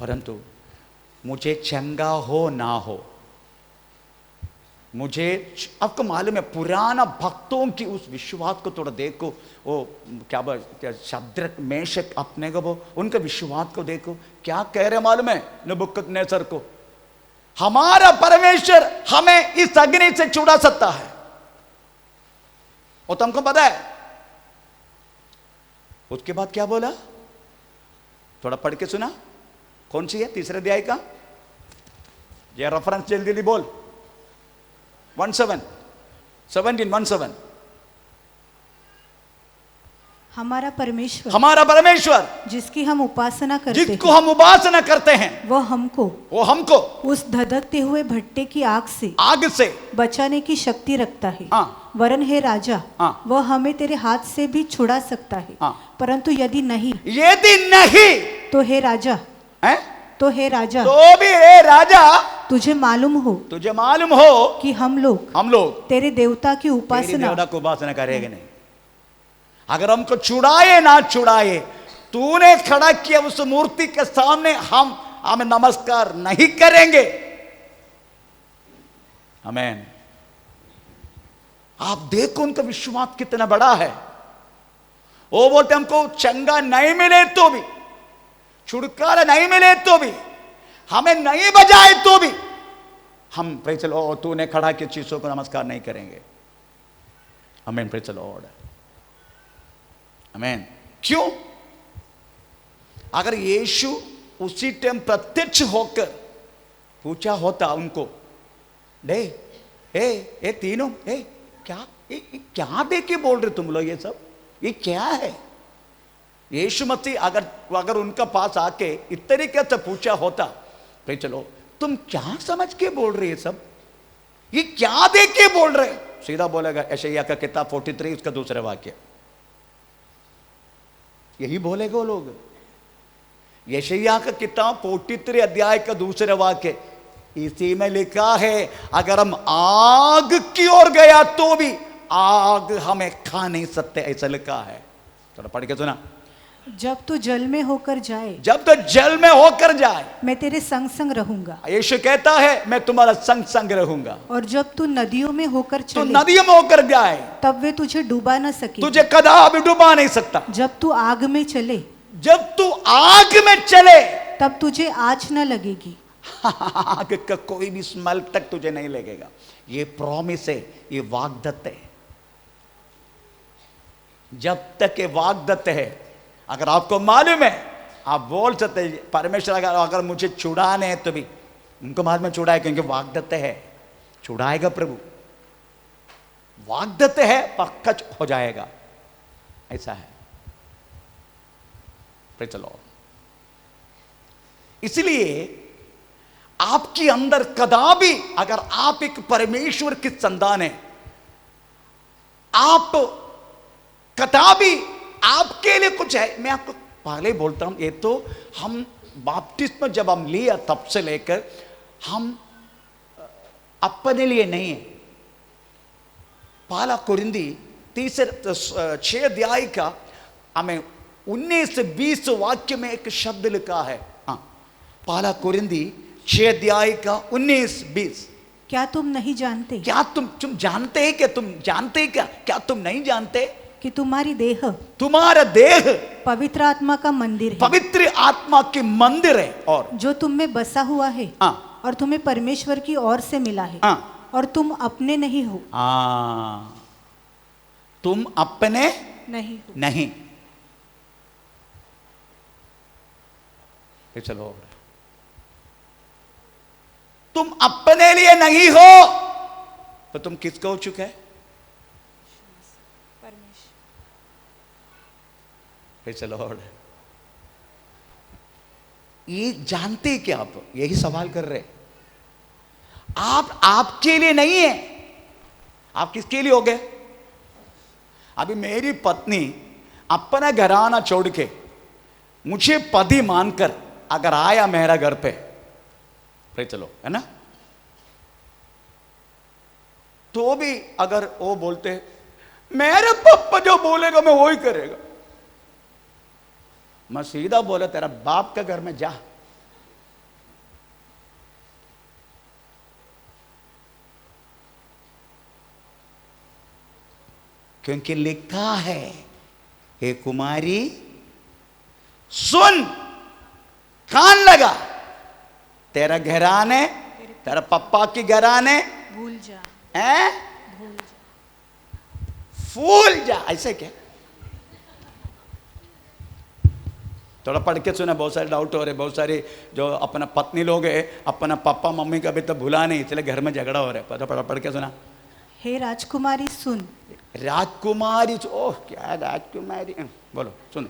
परंतु मुझे चंगा हो ना हो, मुझे आपको मालूम है पुराना भक्तों की उस विश्वास को थोड़ा देखो, वो क्या शद्रक मेशक अपने को वो उनका विश्वास को देखो, क्या कह रहे मालूम है नबूकदनेस्सर को, हमारा परमेश्वर हमें इस अग्नि से छुड़ा सकता है, वो तुमको पता है। उसके बाद क्या बोला, थोड़ा पढ़ के सुना, कौन सी है तीसरे अध्याय का, ये रेफरेंस जल्दी जल्दी बोल, 17 हमारा परमेश्वर, हमारा परमेश्वर जिसकी हम उपासना करते जिसको हम उपासना करते हैं, वो हमको उस धधकते हुए भट्टे की आग से बचाने की शक्ति रखता है। हाँ। वरन हे राजा, हाँ। वह हमें तेरे हाथ से भी छुड़ा सकता है। हाँ। परंतु यदि नहीं तो हे राजा, है? तो हे राजा, तो भी हे राजा, तुझे मालूम हो कि हम लोग तेरे देवता की उपासना करेंगे नहीं। अगर हमको छुड़ाए ना छुड़ाए, तूने खड़ा किया उस मूर्ति के सामने हम नमस्कार नहीं करेंगे। आमीन। आप देखो उनका विश्वास कितना बड़ा है। वो बोलते हमको चंगा नहीं मिले तो भी, छुटकारा नहीं मिले तो भी, हमें नहीं बजाए तो भी हम प्रेज़ द लॉर्ड, तूने खड़ा की चीजों को नमस्कार नहीं करेंगे। आमीन, प्रेज़ द लॉर्ड, आमीन। क्यों? अगर यीशु उसी टाइम प्रत्यक्ष होकर पूछा होता उनको, ए तीनों, क्या देख के बोल रहे तुम लोग, ये सब ये क्या है? यीशु मसीह अगर उनका पास आके इस तरीके से पूछा होता, भाई चलो तुम क्या समझ के बोल रहे, ये सब ये क्या देख के बोल रहे, सीधा बोलेगा यशायाह का किताब 43 उसका दूसरा वाक्य, यही बोलेगा वो लोग। यशायाह का किताब 43 अध्याय का दूसरा वाक्य, इसी में लिखा है अगर हम आग की ओर गया तो भी आग हमें खा नहीं सकते, ऐसा लिखा है। थोड़ा पढ़ के सुना। जब तू जल में होकर जाए, मैं तेरे संग संग रहूंगा। यीशु कहता है मैं तुम्हारा संग संग रहूंगा। और जब तू नदियों में होकर चले, तो नदियों में होकर जाए, तब वे तुझे डुबा न सके, तुझे कदापि डुबा नहीं सकता। जब तू आग में चले, तब तुझे आँच न लगेगी। आग का कोई भी स्मेल तक तुझे नहीं लगेगा। ये प्रॉमिस है, ये वाग्दत्त है। जब तक ये वाग्दत्त है, अगर आपको मालूम है, आप बोल सकते परमेश्वर अगर मुझे छुड़ाने है तो भी उनको मालूम में छुड़ाए, क्योंकि वाग्दत्त है, छुड़ाएगा प्रभु, वाग्दत्त है, पक्का हो जाएगा, ऐसा है। Praise the Lord. इसलिए आपके अंदर कदापि, अगर आप एक परमेश्वर की संतान है, आप कदापि आपके लिए कुछ है। मैं आपको पहले बोलता हूं, ये तो हम बपतिस्मा जब हम लिया तब से लेकर हम अपने लिए नहीं है। पहला कुरिन्दी 6 अध्याय का हमें 19 से 20 वाक्य में एक शब्द लिखा है। पहला कुरिन्दी 6 अध्याय का 19-20। क्या तुम नहीं जानते? क्या तुम जानते हैं? क्या तुम जानते हैं? क्या तुम नहीं जानते कि तुम्हारा देह पवित्र आत्मा का मंदिर है, पवित्र आत्मा के मंदिर है, और जो तुम में बसा हुआ है, और तुम्हें परमेश्वर की ओर से मिला है, और तुम अपने नहीं हो। तुम अपने नहीं। चलो, तुम अपने लिए नहीं हो तो तुम किसको हो चुके हैं? चलो, ये जानते क्या आप? यही सवाल कर रहे। आप आपके लिए नहीं है, आप किसके लिए हो गए? अभी मेरी पत्नी अपना घराना छोड़ के मुझे पति मानकर अगर आया मेरा घर पे, चलो, है ना, तो भी अगर वो बोलते मेरे पापा जो बोलेगा मैं वही करेगा। मैं सीधा बोला तेरा बाप के घर में जा। क्योंकि लिखा है, हे कुमारी सुन, कान लगा, तेरा घराने, तेरा पप्पा की घराने भूल जा, हैं, भूल जा, फूल जा। ऐसे क्या? थोड़ा पढ़ के सुना, बहुत सारे डाउट हो रहे। बहुत सारे जो अपना पत्नी लोग है, अपना पापा मम्मी का भी तो भुला नहीं, इसलिए घर में झगड़ा हो रहा है। पता पढ़ के सुना। हे राजकुमारी सुन। राजकुमारी, ओह क्या राजकुमारी, बोलो सुनो,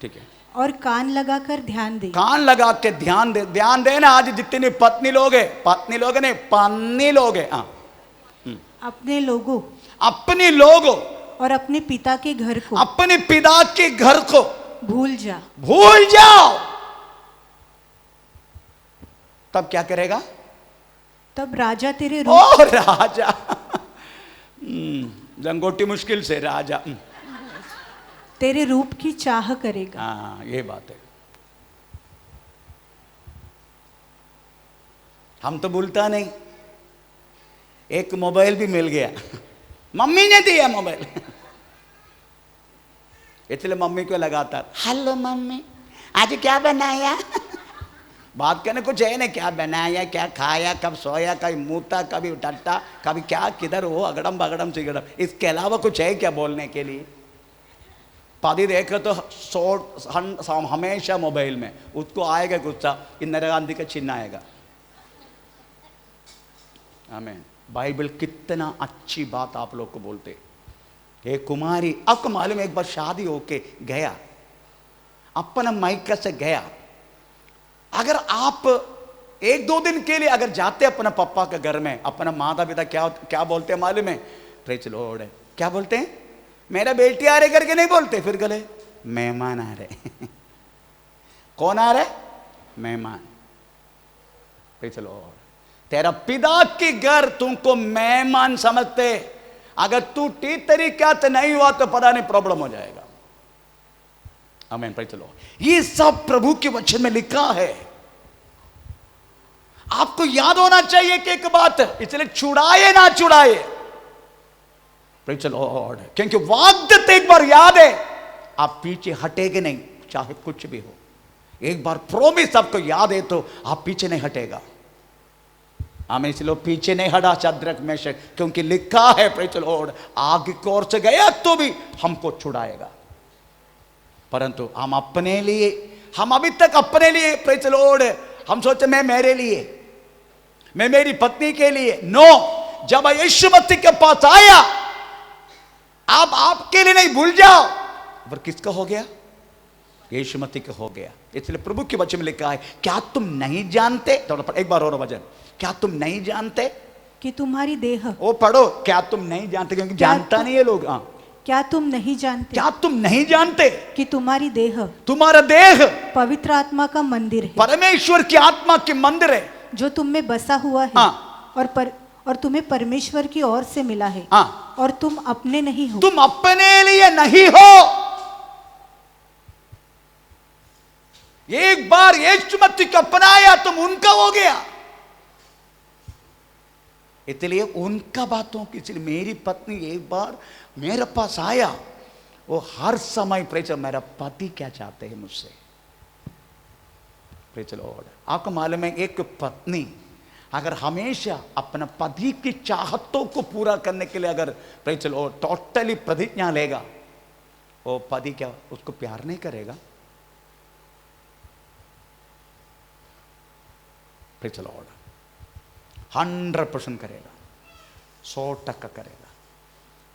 ठीक है। और कान लगाकर ध्यान दे। कान लगा के ध्यान दे। ध्यान देना। आज जितनी पत्नी लोग है, पत्नी लोग नहीं, पन्नी लोग है, हाँ, अपने लोगों, अपनी लोगों और अपने पिता के घर को, अपने पिता के घर को भूल जा, भूल जाओ। तब क्या करेगा? तब राजा तेरे रूप, ओ राजा, लंगोटी मुश्किल से राजा, तेरे रूप की चाह करेगा। हाँ ये बात है। हम तो भूलता नहीं। एक मोबाइल भी मिल गया, मम्मी ने दिया मोबाइल, इसलिए मम्मी को लगातार हेलो मम्मी आज क्या बनाया, बात करने कुछ है ना, क्या बनाया, क्या खाया, कब सोया, कभी मूता, कभी टट्टा, कभी क्या, किधर हो, अगड़म बगड़म सिगड़म, इसके अलावा कुछ है क्या बोलने के लिए? पादी देखे तो हमेशा मोबाइल में, उसको आएगा गुस्सा, इंदिरा गांधी का चिन्ह आएगा। आमीन। बाइबल कितना अच्छी बात आप लोग को बोलते। ये कुमारी, आपको मालूम है एक बार शादी होके गया, अपना मायका से गया। अगर आप एक दो दिन के लिए अगर जाते अपना पापा के घर में, अपना माता पिता क्या क्या बोलते हैं मालूम है? Praise Lord. क्या बोलते हैं? मेरा बेटी आ रहे करके नहीं बोलते, फिर गले मेहमान आ रहे। कौन आ रहे? मेहमान। Praise Lord. तेरा पिता के घर तुमको मेहमान समझते। अगर तू ठीक तरीका से नहीं हुआ तो पता नहीं प्रॉब्लम हो जाएगा। आमीन। Praise Lord. ये सब प्रभु के वचन में लिखा है। आपको याद होना चाहिए कि एक बात, इसलिए छुड़ाए ना छुड़ाए, प्रेज लॉर्ड, क्योंकि वाग्दत्त एक बार याद है, आप पीछे हटेंगे नहीं, चाहे कुछ भी हो। एक बार प्रॉमिस आपको याद है तो आप पीछे नहीं हटेगा। हमें इसलिए पीछे नहीं हटा शद्रक मेशक, क्योंकि लिखा है प्रेज लॉर्ड, आग की ओर से गया तो भी हमको छुड़ाएगा। परंतु हम अपने लिए, हम अभी तक अपने लिए प्रेज लॉर्ड, हम सोचे मैं मेरे लिए, मैं मेरी पत्नी के लिए। नो, जब यीशु मसीह के पास आया, आप आपके लिए नहीं, भूल जाओ। पर किसका हो गया? यीशु मसीह का हो गया। इसलिए प्रभु के वचन में लिखा है, क्या तुम नहीं जानते? थोड़ा एक बार और वचन, क्या तुम नहीं जानते कि तुम्हारी देह, वो पढ़ो, क्या तुम नहीं जानते, क्योंकि जानता नहीं है लोग। हाँ, क्या तुम नहीं जानते, क्या तुम नहीं जानते कि तुम्हारी देह, तुम्हारा देह पवित्र आत्मा का मंदिर है, परमेश्वर की आत्मा की मंदिर है, जो तुम में बसा हुआ है। हाँ। और तुम्हें परमेश्वर की ओर से मिला है। हाँ। और तुम अपने नहीं हो। तुम अपने लिए नहीं हो। एक बार यीशु मसीह को अपनाया, तुम उनका हो गया। इसलिए उनका बातों की, इसलिए मेरी पत्नी एक बार मेरे पास आया, वो हर समय प्रेज, मेरा पति क्या चाहते हैं मुझसे। Praise Lord. आपको मालूम है, एक पत्नी अगर हमेशा अपना पति की चाहतों को पूरा करने के लिए अगर प्रेज लॉर्ड टोटली प्रतिज्ञा लेगा, वो पति क्या उसको प्यार नहीं करेगा? Praise Lord. 100% करेगा, 100% करेगा,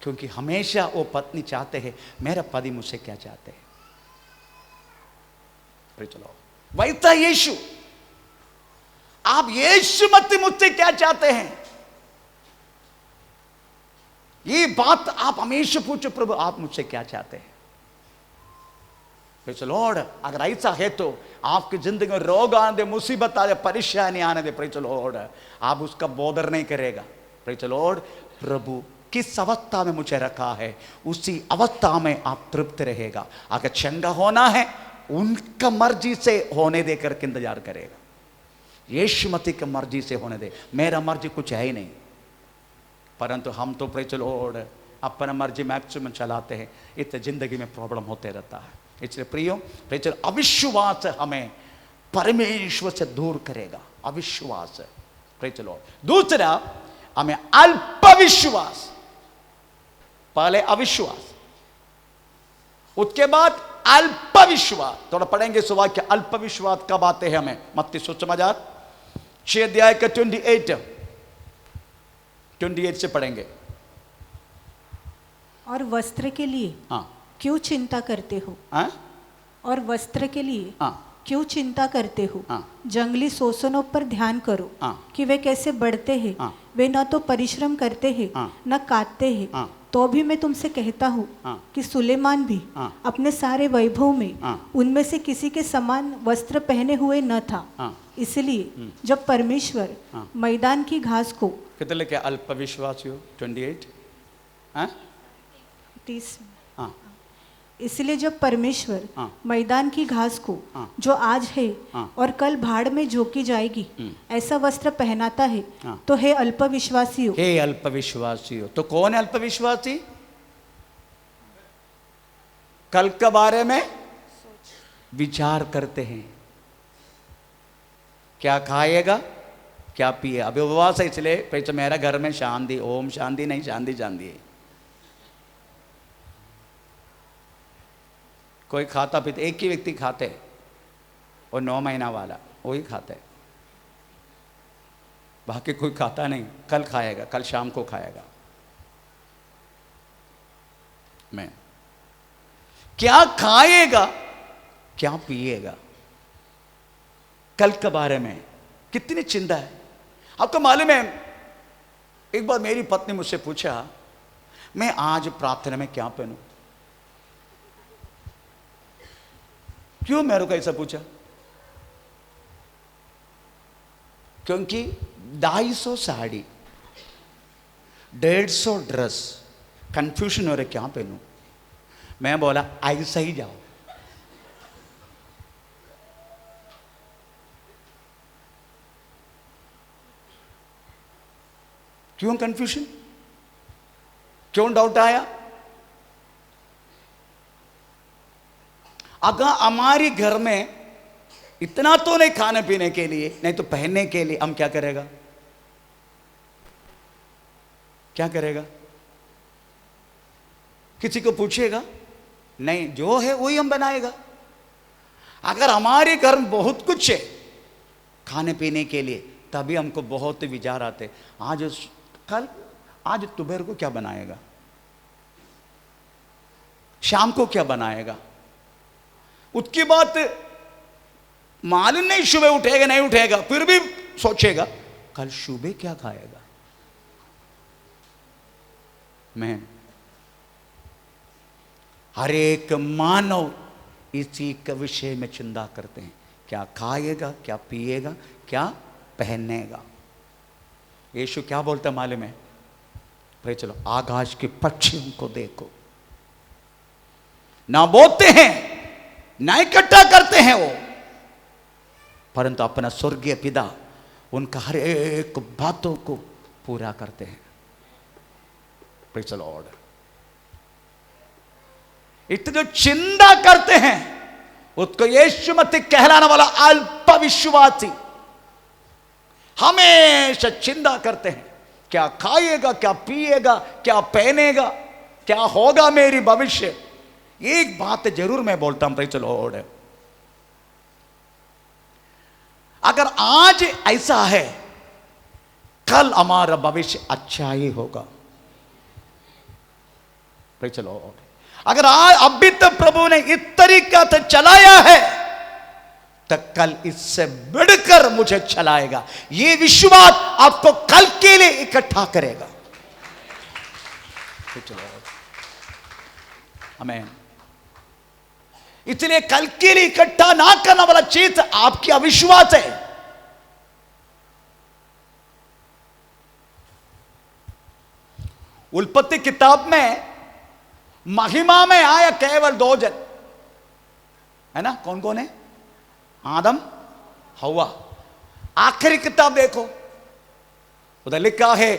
क्योंकि हमेशा वो पत्नी चाहते हैं मेरा पति मुझसे क्या चाहते हैं। Praise Lord. वैसा यीशु, आप यीशु मसीह मुझसे क्या चाहते हैं, ये बात आप हमेशा पूछो, प्रभु आप मुझसे क्या चाहते हैं। Praise Lord. अगर ऐसा है तो आपकी जिंदगी में रोग आने दे, मुसीबत आ दे, परेशानी आने दे, प्रेज लॉर्ड, आप उसका बोदर नहीं करेगा। Praise Lord. प्रभु किस अवस्था में मुझे रखा है उसी अवस्था में आप तृप्त रहेगा। अगर चंगा होना है उनका मर्जी से होने देकर के इंतजार करेगा। यीशु मसीह की मर्जी से होने दे, मेरा मर्जी कुछ है ही नहीं। परंतु हम तो प्रेज द लॉर्ड अपना मर्जी मैक्सिमम चलाते हैं, इतने जिंदगी में प्रॉब्लम होते रहता है। इसलिए प्रियो प्रेज अविश्वास हमें परमेश्वर से दूर करेगा, अविश्वास प्रेज द लॉर्ड। दूसरा हमें अल्पविश्वास, पहले अविश्वास उसके बाद अल्पविश्वास। थोड़ा पढ़ेंगे इस वाक्य अल्पविश्वास कब आते हैं हमें। मत्ती सुसमाचार 6 अध्याय का 28 से पढ़ेंगे। और वस्त्र के लिए क्यों चिंता करते हो? और वस्त्र के लिए क्यों चिंता करते हो? जंगली शोषणों पर ध्यान करो कि वे कैसे बढ़ते हैं। वे न तो परिश्रम करते हैं न काटते हैं। तो भी मैं तुमसे कहता हूँ कि सुलेमान भी अपने सारे वैभव में उनमें से किसी के समान वस्त्र पहने हुए न था। इसलिए जब परमेश्वर मैदान की घास को, कितने लिखे अल्पविश्वासियों 28 30, इसलिए जब परमेश्वर मैदान की घास को जो आज है और कल भाड़ में झोंकी जाएगी ऐसा वस्त्र पहनाता है, तो हे अल्पविश्वासियों। हे अल्पविश्वासियों, तो कौन है अल्पविश्वासी? कल के बारे में विचार करते हैं, क्या खाएगा क्या पिए। अभी उपवास है इसलिए पैसे मेरा घर में शांति, ओम शांति नहीं, शांति शांति है। कोई खाता पीता, एक ही व्यक्ति खाते और 9 महीना वाला वही खाता है, बाकी कोई खाता नहीं। कल खाएगा, कल शाम को खाएगा। मैं क्या खाएगा क्या पिएगा, कल के बारे में कितनी चिंता है। आपको मालूम है, एक बार मेरी पत्नी मुझसे पूछा मैं आज प्रार्थना में क्या पहनूं। क्यों मेरे को ऐसा पूछा? क्योंकि 250 साड़ी, 150 ड्रेस, कंफ्यूजन हो रहा, क्या पहनूं। मैं बोला ऐसा ही जाओ। क्यों कंफ्यूजन, क्यों डाउट आया? अगर हमारी घर में इतना तो नहीं खाने पीने के लिए, नहीं तो पहनने के लिए, हम क्या करेगा? क्या करेगा? किसी को पूछेगा नहीं, जो है वही हम बनाएगा। अगर हमारे घर में बहुत कुछ है खाने पीने के लिए, तभी हमको बहुत विचार आते, आज दोपहर को क्या बनाएगा, शाम को क्या बनाएगा। उसकी बात मालूम नहीं सुबह उठेगा नहीं उठेगा, फिर भी सोचेगा कल सुबह क्या खाएगा। मैं हर एक मानव इसी के विषय में चिंता करते हैं, क्या खाएगा क्या पिएगा क्या पहनेगा। यीशु क्या बोलता मालूम है? भाई चलो आकाश के पक्षियों को देखो, ना बोते हैं ना इकट्ठा करते हैं वो, परंतु अपना स्वर्गीय पिता उनका हर एक बातों को पूरा करते हैं। Praise the Lord. इतने जो चिंता करते हैं उसको यीशु मसीह कहलाने वाला अल्पविश्वासी। हमेशा चिंता करते हैं, क्या खाएगा क्या पिएगा क्या पहनेगा, क्या होगा मेरी भविष्य। एक बात जरूर मैं बोलता हूं, प्रेज़ द लॉर्ड, अगर आज ऐसा है कल हमारा भविष्य अच्छा ही होगा। Praise the Lord. अगर आज अभी तक प्रभु ने इस तरीका से चलाया है तो कल इससे बढ़कर मुझे चलाएगा। ये विश्वास आपको कल के लिए इकट्ठा करेगा। आमीन। इसलिए कल के लिए इकट्ठा ना करने वाला चीज आपकी अविश्वास है। उत्पत्ति किताब में महिमा में आया केवल 2 जन, है ना? कौन कौन है? आदम, हवा। आखिरी किताब देखो, उधर लिखा है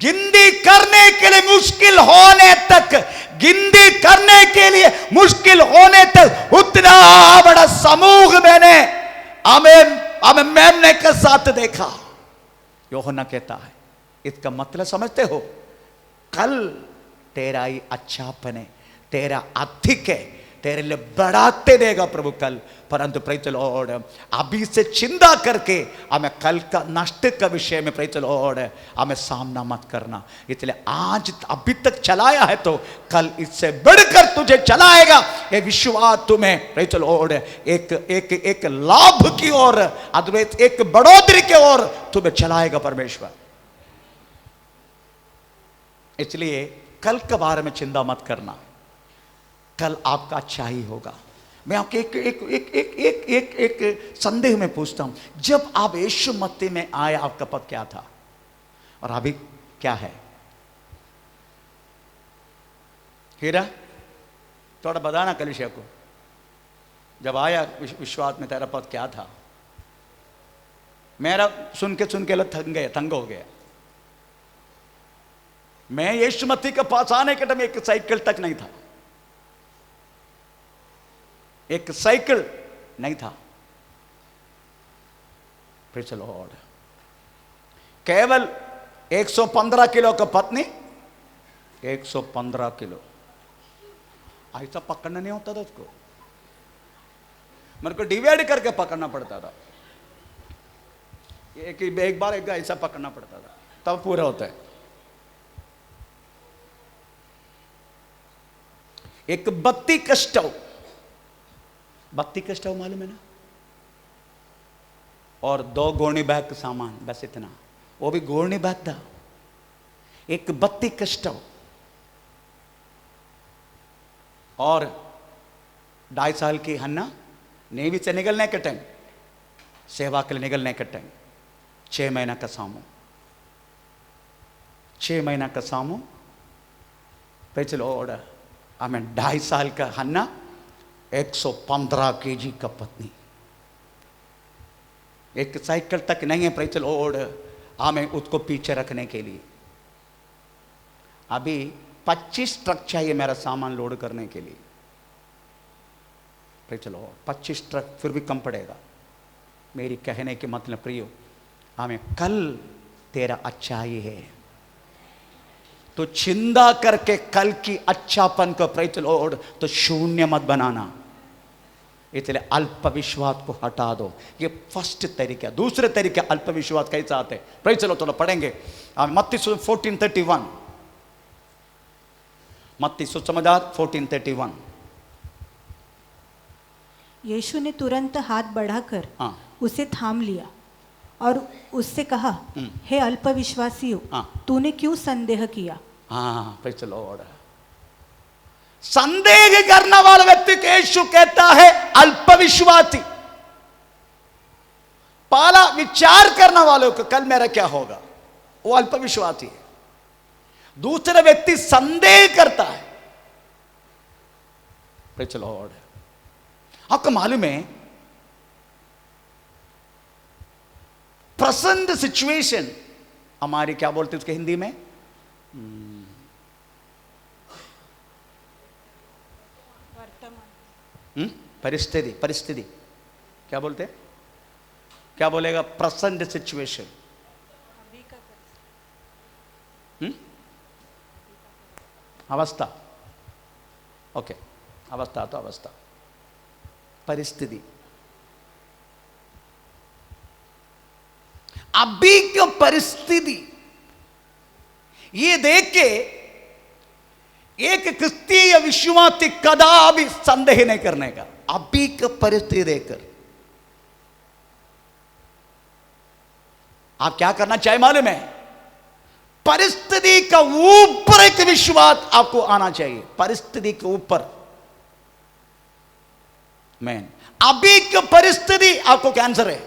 गिनती करने के लिए मुश्किल होने तक, गिनती करने के लिए मुश्किल होने तक उतना बड़ा समूह मैंने हमें मेमने के साथ देखा। यूहन्ना कहता है, इसका मतलब समझते हो? कल तेरा ही अच्छापन है, तेरा अधिक है, तेरे लिए बढ़ाते देगा प्रभु कल। परंतु प्रेज़ द लॉर्ड, अभी से चिंता करके हमें कल का नष्ट का विषय में प्रेज़ द लॉर्ड हमें सामना मत करना। इसलिए आज अभी तक चलाया है तो कल इससे बढ़कर तुझे चलाएगा। ये विश्वास तुम्हें प्रेज़ द लॉर्ड एक एक एक लाभ की ओर, अद्वैत एक बढ़ोतरी की ओर तुम्हें चलाएगा परमेश्वर। इसलिए कल के बारे में चिंता मत करना, कल आपका अच्छा ही होगा। मैं आपके एक एक एक एक एक एक एक संदेह में पूछता हूं, जब आप यीशु मसीह में आए आपका पद क्या था और अभी क्या है? हीरा थोड़ा बताना कलीसिया को, जब आया विश्वास में तेरा पद क्या था? मेरा सुन के लोग तंग हो गया। मैं यीशु मसीह के पास आने के टाइम एक साइकिल तक नहीं था, एक साइकिल नहीं था। Praise the Lord. केवल 115 किलो का पत्नी, 115 किलो ऐसा पकड़ना नहीं होता था उसको, मेरे को डिवाइड करके पकड़ना पड़ता था। एक बार एक ऐसा पकड़ना पड़ता था, तब पूरा होता है। एक बत्ती का स्टोव, बत्ती का स्टोव मालूम है ना? और 2 गोनी बैग का सामान, बस इतना, वो भी गोनी बैग था। एक बत्ती का स्टोव और 2.5 साल की हन्ना नेवी से निकलने के टाइम, सेवा के लिए निकलने के टाइम 6 महीना का सामू, 6 महीना का सामू। Praise the Lord. हमें 2.5 साल का हन्ना, 115 केजी का पत्नी, एक साइकिल तक नहीं है प्रेज़ द लॉर्ड हमें उसको पीछे रखने के लिए। अभी 25 ट्रक चाहिए मेरा सामान लोड करने के लिए। प्रेज़ द लॉर्ड, 25 ट्रक फिर भी कम पड़ेगा। मेरी कहने के मतलब प्रियो, हमें कल तेरा अच्छा ही है तो चिंता करके कल की अच्छापन को प्रेज़ द लॉर्ड तो शून्य मत बनाना। इसलिए अल्प विश्वास को हटा दो। ये फर्स्ट तरीका। दूसरे तरीके अल्प विश्वास कैसे आते? प्रेज़ द लॉर्ड थोड़ा पढ़ेंगे। मत्ती 14:31, मत्ती सुसमाचार 14:31। यीशु ने तुरंत हाथ बढ़ाकर उसे थाम लिया और उससे कहा, हे अल्पविश्वासियों, तूने क्यों संदेह किया? हाँ, प्रेज़ द लॉर्ड। संदेह करने वाला व्यक्ति को यीशु कहता है अल्पविश्वासी। पहला विचार करने वालों को कल मेरा क्या होगा, वो अल्पविश्वासी है। दूसरा व्यक्ति संदेह करता है। Praise the Lord. आपको मालूम है प्रेजेंट सिचुएशन हमारी क्या बोलते हैं उसके हिंदी में? परिस्थिति, परिस्थिति क्या बोलते हैं? क्या बोलेगा? Present situation. अवस्था। ओके, अवस्था तो अवस्था, परिस्थिति। अभी की परिस्थिति ये देख के एक क्रिस्तीय विश्वासी कदापि संदेह नहीं करने का। अभी की परिस्थिति देखकर आप क्या करना चाहिए मालूम है? परिस्थिति का ऊपर एक विश्वास आपको आना चाहिए। परिस्थिति के ऊपर। मैन अभी की परिस्थिति आपको कैंसर है,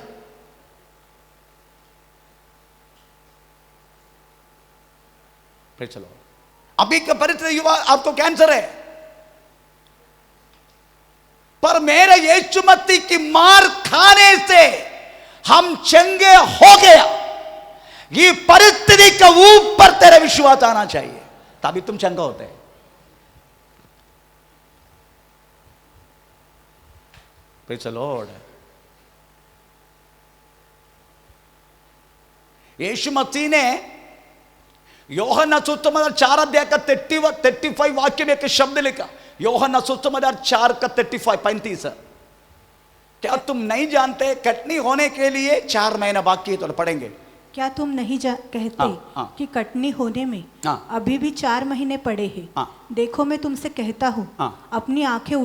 प्रेज़ द लॉर्ड। अभी का परिस्थिति युवा आपको कैंसर है, पर मेरे यीशु मसीह की मार खाने से हम चंगे हो गया। ये परिस्थिति के ऊपर तेरा विश्वास आना चाहिए, तभी तुम चंगा होते हैं। Praise the Lord. Yeshu Masih ने യോഹന്നാൻ സുവിശേഷം 4 अध्याय का 35 वाक्य में एक शब्द लिखा। योहन्ना सुसमाचार 4 का 35 क्या तुम नहीं जानते कटनी होने के लिए 4 महीना बाकी है? तो पढ़ेंगे। क्या तुम नहीं कहते कि कटनी होने में अभी भी 4 महीने पड़े हैं? देखो मैं तुमसे कहता हूँ, अपनी आंखें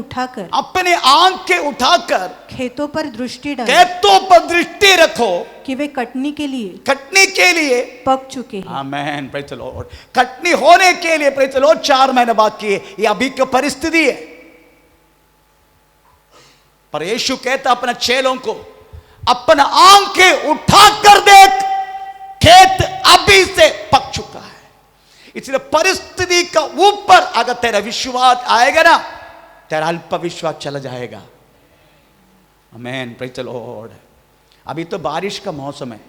उठाकर खेतों पर दृष्टि रखो कि वे कटनी के लिए पक चुके हैं। आमीन, प्रेज़ द लॉर्ड। कटनी होने के लिए प्रेज़ द लॉर्ड 4 महीने बाकी है। ये अभी की परिस्थिति है, पर यीशु कहता अपने चेलों को, अपना आंखें उठाकर देख, खेत अभी से पक चुका है। इसलिए परिस्थिति का ऊपर अगर तेरा विश्वास आएगा ना, तेरा अल्प विश्वास चला जाएगा। आमीन, प्रेज़ द लॉर्ड। अभी तो बारिश का मौसम है,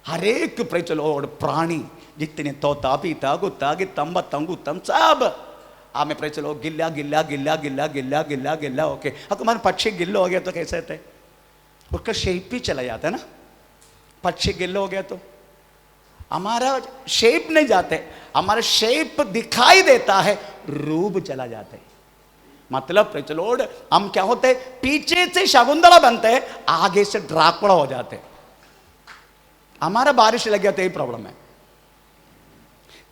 हर एक प्रेज़ द लॉर्ड प्राणी जितने तोता पीता गुत्ता गित्तम तंगुत्तम सब आमें प्रेज़ द लॉर्ड गिल्ला गिल्ला गिल्ला गिल्ला गिल्ला गिल्ला गिल्ला होके। अब तुम्हारे पक्षी गिल्लो हो गया तो कैसे थे? उसका शेप ही चला जाता है ना। पक्षी गिल्लो हो गया तो हमारा शेप नहीं जाते, हमारा शेप दिखाई देता है, रूप चला जाता है। मतलब प्रेज़ द लॉर्ड हम क्या होते हैं, पीछे से शकुंतला बनते हैं, आगे से ड्राकुला हो जाते हैं। हमारा बारिश लग गया तो यही प्रॉब्लम है,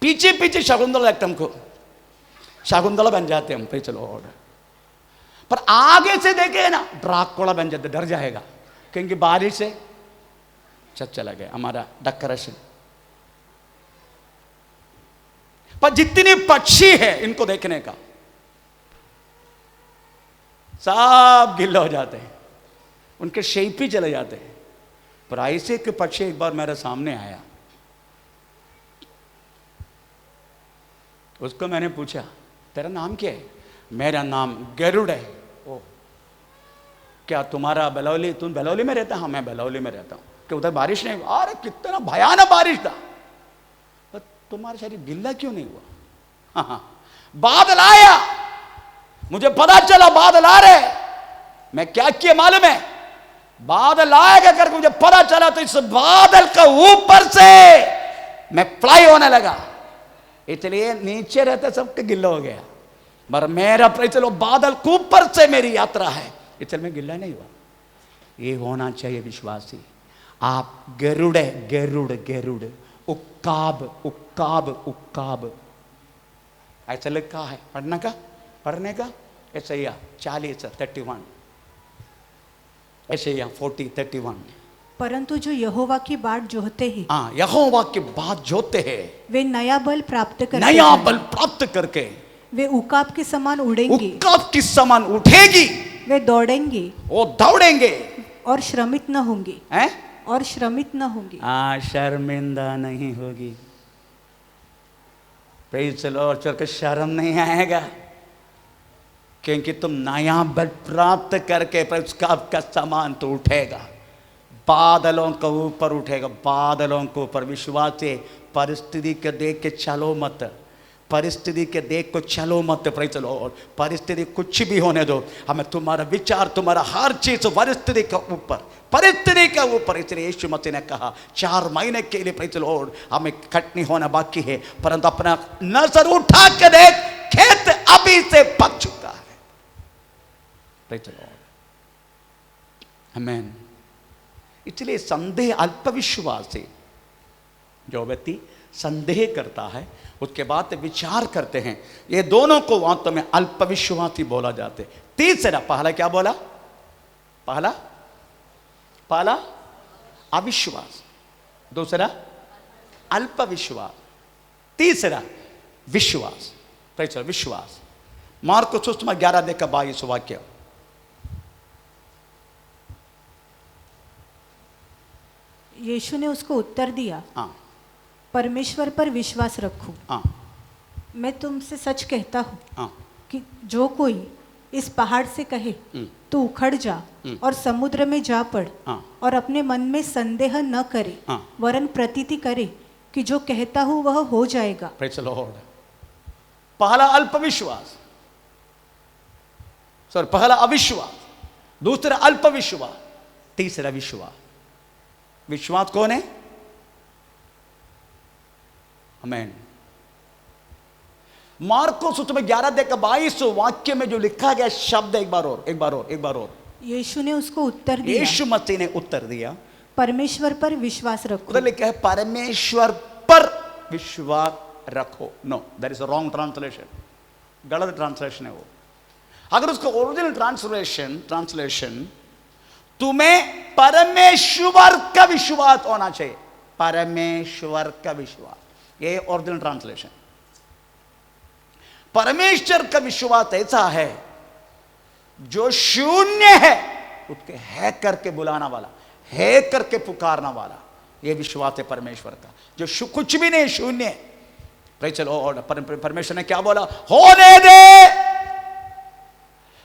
पीछे पीछे शकुंतला लगता हमको, शकुंतला बन जाते हम प्रेज़ द लॉर्ड। पर आगे से देखे ना ड्राकुला बन जाते, डर जाएगा, क्योंकि बारिश से चला गया हमारा डेकोरेशन। पर जितने पक्षी है इनको देखने का सब गिल्ले हो जाते हैं, उनके शेप ही चले जाते हैं। पर ऐसे के पक्षी एक बार मेरे सामने आया, उसको मैंने पूछा तेरा नाम क्या है? मेरा नाम गरुड़ है। ओ क्या तुम्हारा बलौली, तुम बलौली में रहता? हाँ मैं बलौली में रहता हूँ। कि उधर बारिश नहीं? अरे कितना भयानक बारिश था। तुम्हारा शरीर गिल्ला क्यों नहीं हुआ? हाँ, बादल आया, मुझे पता चला बादल आ रहे। मैं क्या किया मालूम है? बादल आएगा करके मुझे पता चला, तो इस बादल का ऊपर से मैं फ्लाई होने लगा। इसलिए नीचे रहते सबके गिल्ला हो गया, पर मेरा चलो बादल के ऊपर से मेरी यात्रा है, इसलिए मैं गिल्ला नहीं हुआ। ये होना चाहिए विश्वासी। आप गरुड़ है, गरुड़ गरुड़, उक्काब उक्काब उक्काब, ऐसा लिखा है। पढ़ने का ऐसा 40:31, ऐसे 40:31। परंतु जो यहोवा की बाट जोहते हैं, यहोवा की बात जोते हैं, वे नया बल प्राप्त करके वे उकाब के समान उड़ेंगे, उकाब की समान उठेगी, वे दौड़ेंगे, वो दौड़ेंगे और श्रमित न होंगे, हैं? और श्रमित न होंगे। शर्मिंदा नहीं होगी। Praise the Lord. चल शर्म नहीं आएगा, क्योंकि तुम नया बल प्राप्त करके उकाब का समान तो उठेगा, बादलों के ऊपर उठेगा, बादलों के ऊपर। विश्वास से परिस्थिति के देख के चलो मत, परिस्थिति के देख को चलो मत। Praise the Lord. परिस्थिति कुछ भी होने दो, हमें तुम्हारा विचार, तुम्हारा हर चीज परिस्थिति के ऊपर, परिस्थिति के ऊपर। इसलिए यीशु मसीह ने कहा 4 महीने के लिए प्रेज़ द लॉर्ड हमें कटनी होना बाकी है, परंतु अपना नजर उठा के देख, खेत अभी से पक चुका है। Praise the Lord. आमीन। इसलिए संदेह, अल्पविश्वास से जो व्यक्ति संदेह करता है, उसके बाद विचार करते हैं, ये दोनों को वास्तव में अल्पविश्वासी बोला जाते। तीसरा, पहला क्या बोला? पहला अविश्वास, दूसरा अल्पविश्वास, तीसरा विश्वास। विश्वास। मार्को सुसमाचार 11:22 वाक्य। यीशु ने उसको उत्तर दिया, परमेश्वर पर विश्वास रखो। हाँ मैं तुमसे सच कहता हूँ हाँ कि जो कोई इस पहाड़ से कहे तू उखड़ जा और समुद्र में जा पड़, हाँ। और अपने मन में संदेह न करे, हाँ। वरन प्रतीति करे कि जो कहता हूँ वह हो जाएगा। Praise the Lord. पहला अल्पविश्वास, सॉरी पहला अविश्वास, दूसरा अल्पविश्वास, तीसरा विश्वास। विश्वास कौन है? आमीन। मार्कोस उसमें 11:22 वाक्य में जो लिखा गया शब्द, एक बार और। यीशु ने उसको उत्तर दिया, यीशु मसीह ने उत्तर दिया, परमेश्वर पर विश्वास रखो। उधर लिखा है परमेश्वर पर विश्वास रखो। No, that is a wrong translation, गलत ट्रांसलेशन है वो। अगर उसका ओरिजिनल ट्रांसलेशन तुम्हें परमेश्वर का विश्वास होना चाहिए, परमेश्वर का विश्वास, ये ओरिजिनल ट्रांसलेशन। परमेश्वर का विश्वास ऐसा है जो शून्य है उसके है करके बुलाना वाला, है करके पुकारना वाला, ये विश्वास है परमेश्वर का, जो कुछ भी नहीं, शून्य है। चलो, और परमेश्वर ने क्या बोला? होने दे,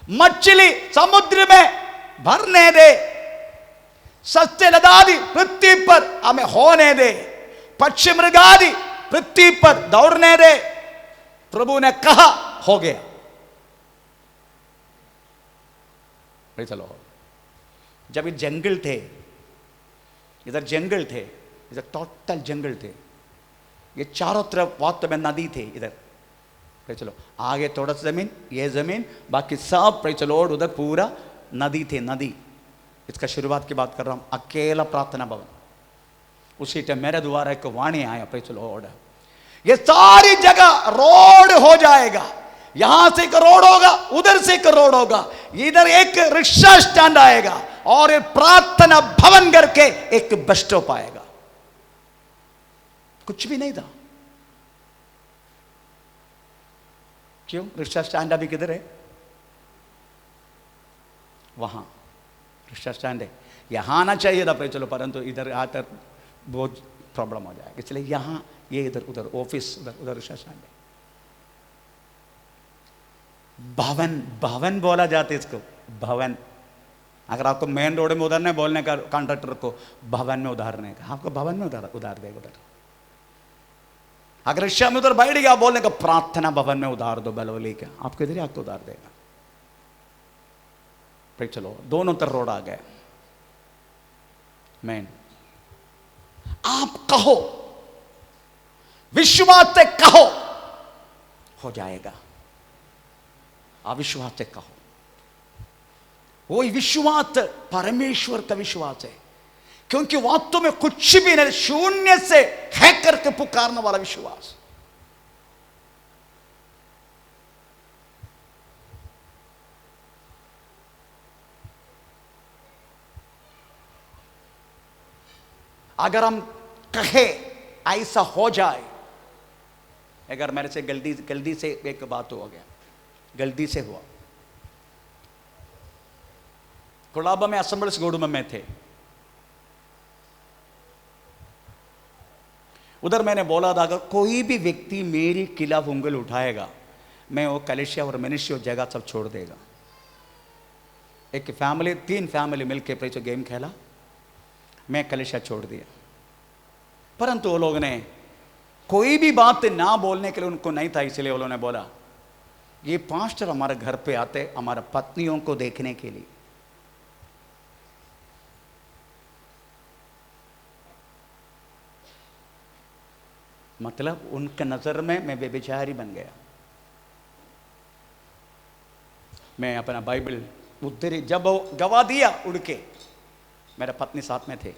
मछली समुद्र में भरने दे, सस्ते लदादी पृथ्वी पर हमें होने दे, पक्षी मृगादि पृथ्वी पर दौड़ने दे। प्रभु ने कहा, हो गया। चलो, जब ये जंगल थे, इधर जंगल थे, इधर टोटल जंगल थे, ये चारों तरफ वास्तव में नदी थे इधर। चलो, आगे थोड़ा सा जमीन, ये जमीन, बाकी सब चलो उधर पूरा नदी थे, नदी। इसका शुरुआत की बात कर रहा हूं, अकेला प्रार्थना भवन। उसी टाइम मेरे द्वारा एक वाणी आया, चलो ये सारी जगह रोड हो जाएगा, यहां से एक रोड होगा, उधर से एक रोड होगा, इधर एक रिक्शा स्टैंड आएगा और एक प्रार्थना भवन करके एक बस स्टॉप आएगा। कुछ भी नहीं था। क्यों? रिक्शा स्टैंड अभी किधर है? वहां रिक्शा स्टैंड है, यहां आना चाहिए था चलो, परंतु इधर आकर बहुत प्रॉब्लम हो जाएगा, इसलिए यहां, ये इधर उधर ऑफिस, उधर रिक्शा स्टैंड है। भवन, भवन बोला जाता है इसको, भवन। अगर आपको मेन रोड में उधरने बोलने का कॉन्ट्रैक्टर को, भवन में उधारने का, आपको भवन में उधार देगा उधर। अगर रिक्शा में उधर बैठ गया बोलने का, प्रार्थना भवन में उधार दो बलवली का, आपको इधर ही आपको उधार देगा। फिर चलो, दोनों तरफ रोड आ गए। मैन, आप कहो, विश्वास से कहो, हो जाएगा। अविश्वास से कहो। वो विश्वास परमेश्वर का विश्वास है, क्योंकि वास्तव में कुछ भी नहीं, शून्य से है करके पुकारने वाला विश्वास। अगर हम कहे ऐसा हो जाए, अगर मेरे से गलती से एक बात हो गया, गलती से हुआ, कोलाबा में असेंबल्स गोडुम में थे, उधर मैंने बोला था अगर कोई भी व्यक्ति मेरी खिलाफ उंगल उठाएगा, मैं वो कलेशिया और मनुष्य और जगह सब छोड़ देगा। एक फैमिली, 3 फैमिली मिलकर प्रेचो गेम खेला, मैं कलेशिया छोड़ दिया। परंतु वो लोग ने कोई भी बात ना बोलने के लिए उनको नहीं था, इसलिए वो लोगों ने बोला ये पास्टर हमारे घर पे आते हमारे पत्नियों को देखने के लिए। मतलब उनके नजर में मैं बेबिचारी बन गया। मैं अपना बाइबल उधर जब गवा दिया उड़ के, मेरा पत्नी साथ में थे,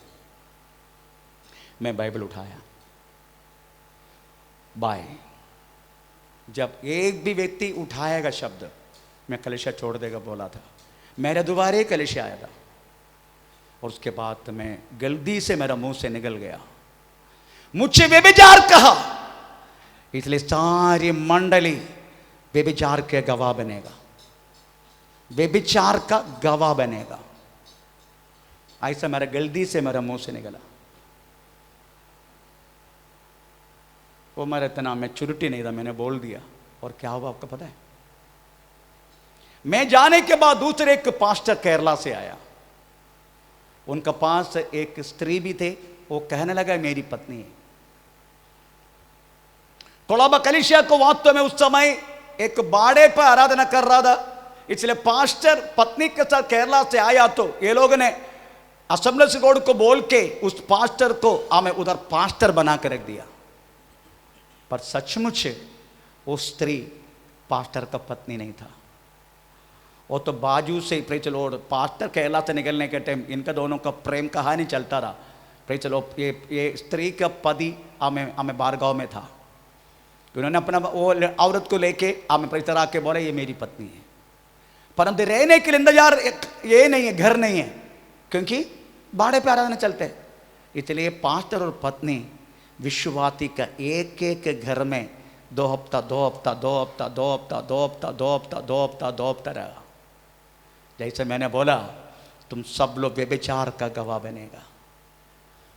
मैं बाइबल उठाया, बाय जब एक भी व्यक्ति उठाएगा शब्द, मैं कलेशा छोड़ देगा बोला था। मेरे दोबारे कलेशा आया था और उसके बाद मैं गलती से मेरा मुंह से निकल गया, मुझे व्यभिचार कहा, इसलिए सारी मंडली व्यभिचार के गवाह बनेगा, व्यभिचार का गवाह बनेगा। ऐसा मेरा गलती से मेरा मुंह से निकला। वो मेरा इतना मैच्योरिटी नहीं था, मैंने बोल दिया। और क्या हुआ आपको पता है? मैं जाने के बाद दूसरे एक पास्टर केरला से आया, उनका पास एक स्त्री भी थे, वो कहने लगा मेरी पत्नी है। कोलाबा कलीसिया को वास्तव में उस समय एक बाड़े पर आराधना कर रहा था, इसलिए पास्टर पत्नी के साथ केरला से आया तो ये लोगों ने असेंबली गॉड को बोल के उस पास्टर को हमें उधर पास्टर बना कर रख दिया। पर सचमुच वो स्त्री पास्टर का पत्नी नहीं था, वो तो बाजू से praise the Lord pastor Kerala से निकलने के टाइम इनका दोनों का प्रेम कहानी चलता रहा। प्रेज द लॉर्ड ये स्त्री का पति हमें बारगांव में था, उन्होंने अपना वो औरत को लेके हमें प्रेज तरह के बोले ये मेरी पत्नी है, परंतु रहने के लिए इंतजार ये नहीं है, घर नहीं है, क्योंकि बाड़े पे आराधना चलते हैं। इसलिए पास्टर और पत्नी विश्ववासी का एक एक घर में 2 हफ्ता 2 हफ्ता 2 हफ्ता 2 हफ्ता 2 हफ्ता 2 हफ्ता 2 हफ्ता 2 हफ्ता रहा। जैसे मैंने बोला तुम सब लोग व्यभिचार का गवाह बनेगा,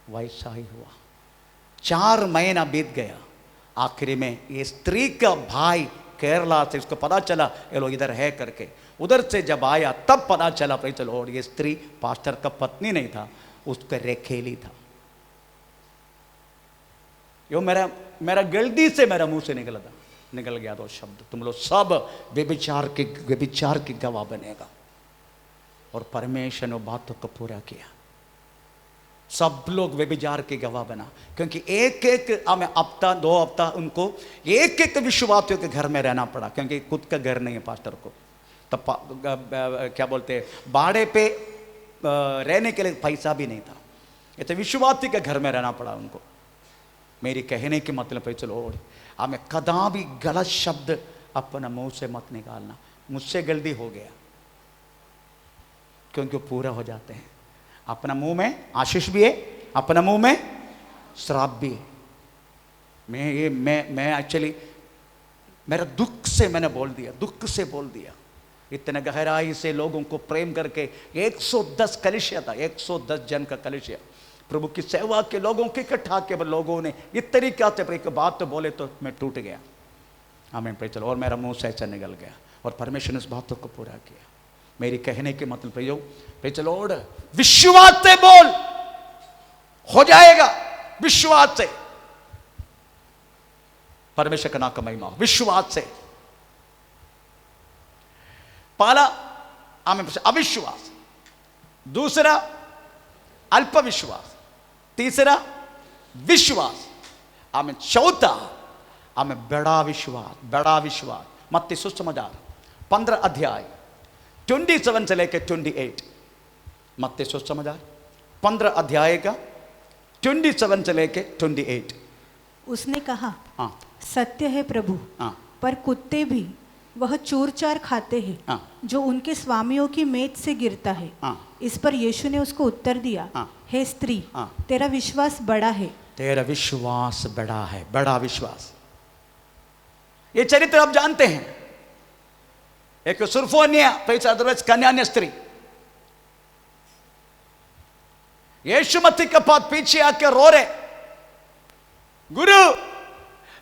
वैसा ही हुआ। 4 महीना बीत गया, आखिरी में ये स्त्री का भाई केरला से इसको पता चला ये लोग इधर है करके, उधर से जब आया तब पता चला भाई चलो और ये स्त्री पास्टर का पत्नी नहीं था, उसका रेखेली था। यो मेरा गलती से मेरा मुंह से निकल गया तो शब्द, तुम लोग सब व्यभिचार की गवाह बनेगा। और परमेश्वर ने बातों को पूरा किया, सब लोग व्यभिचार की गवाह बना, क्योंकि एक एक हमें हफ्ता 2 हफ्ता उनको एक एक विश्वासियों के घर में रहना पड़ा, क्योंकि खुद का घर नहीं है पास्टर को। तब क्या बोलते हैं बाड़े पे रहने के लिए पैसा भी नहीं था, ये तो विश्वासी के घर में रहना पड़ा उनको। मेरी कहने की मतलब है चलो हमें कदा भी गलत शब्द अपना मुंह से मत निकालना। मुझसे गलती हो गया, क्योंकि वो पूरा हो जाते हैं। अपना मुंह में आशीष भी है, अपना मुंह में श्राप भी है। मैं एक्चुअली मेरा दुख से मैंने बोल दिया, दुख से बोल दिया। इतने गहराई से लोगों को प्रेम करके 110 कलीसिया था, 110 जन का कलीसिया, प्रभु की सेवा के लोगों के इकट्ठा के लोगों ने इस तरीके से एक बात तो बोले तो मैं टूट गया। आमीन प्रेज द लॉर्ड। और मेरा मुंह से ऐसा निकल गया और परमेश्वर ने इस बातों को पूरा किया। मेरी कहने के मतलब प्रेज द लॉर्ड, विश्वास से बोल, हो जाएगा। विश्वास से परमेश्वर का नाम का महिमा, विश्वास से। पहला अविश्वास, दूसरा अल्प विश्वास, तीसरा विश्वास, हमें चौथा हमें बड़ा विश्वास। मत्ती सुसमाचार 15 अध्याय 27 से लेकर 28। मत्ती सुसमाचार 15 अध्याय का 27 से लेकर 28। उसने कहा हाँ, सत्य है प्रभु, हाँ, पर कुत्ते भी वह चूर चार खाते हैं हाँ, जो उनके स्वामियों की मेज से गिरता है। हाँ। इस पर यीशु ने उसको उत्तर दिया, हाँ। हे स्त्री, हाँ। तेरा विश्वास बड़ा है। तेरा विश्वास बड़ा है, बड़ा विश्वास। ये चरित्र आप जानते हैं, एक सुरफोनिया अदरवाइज कन्यान्य स्त्री यीशु मसीह के पास पीछे आके रो रहे, गुरु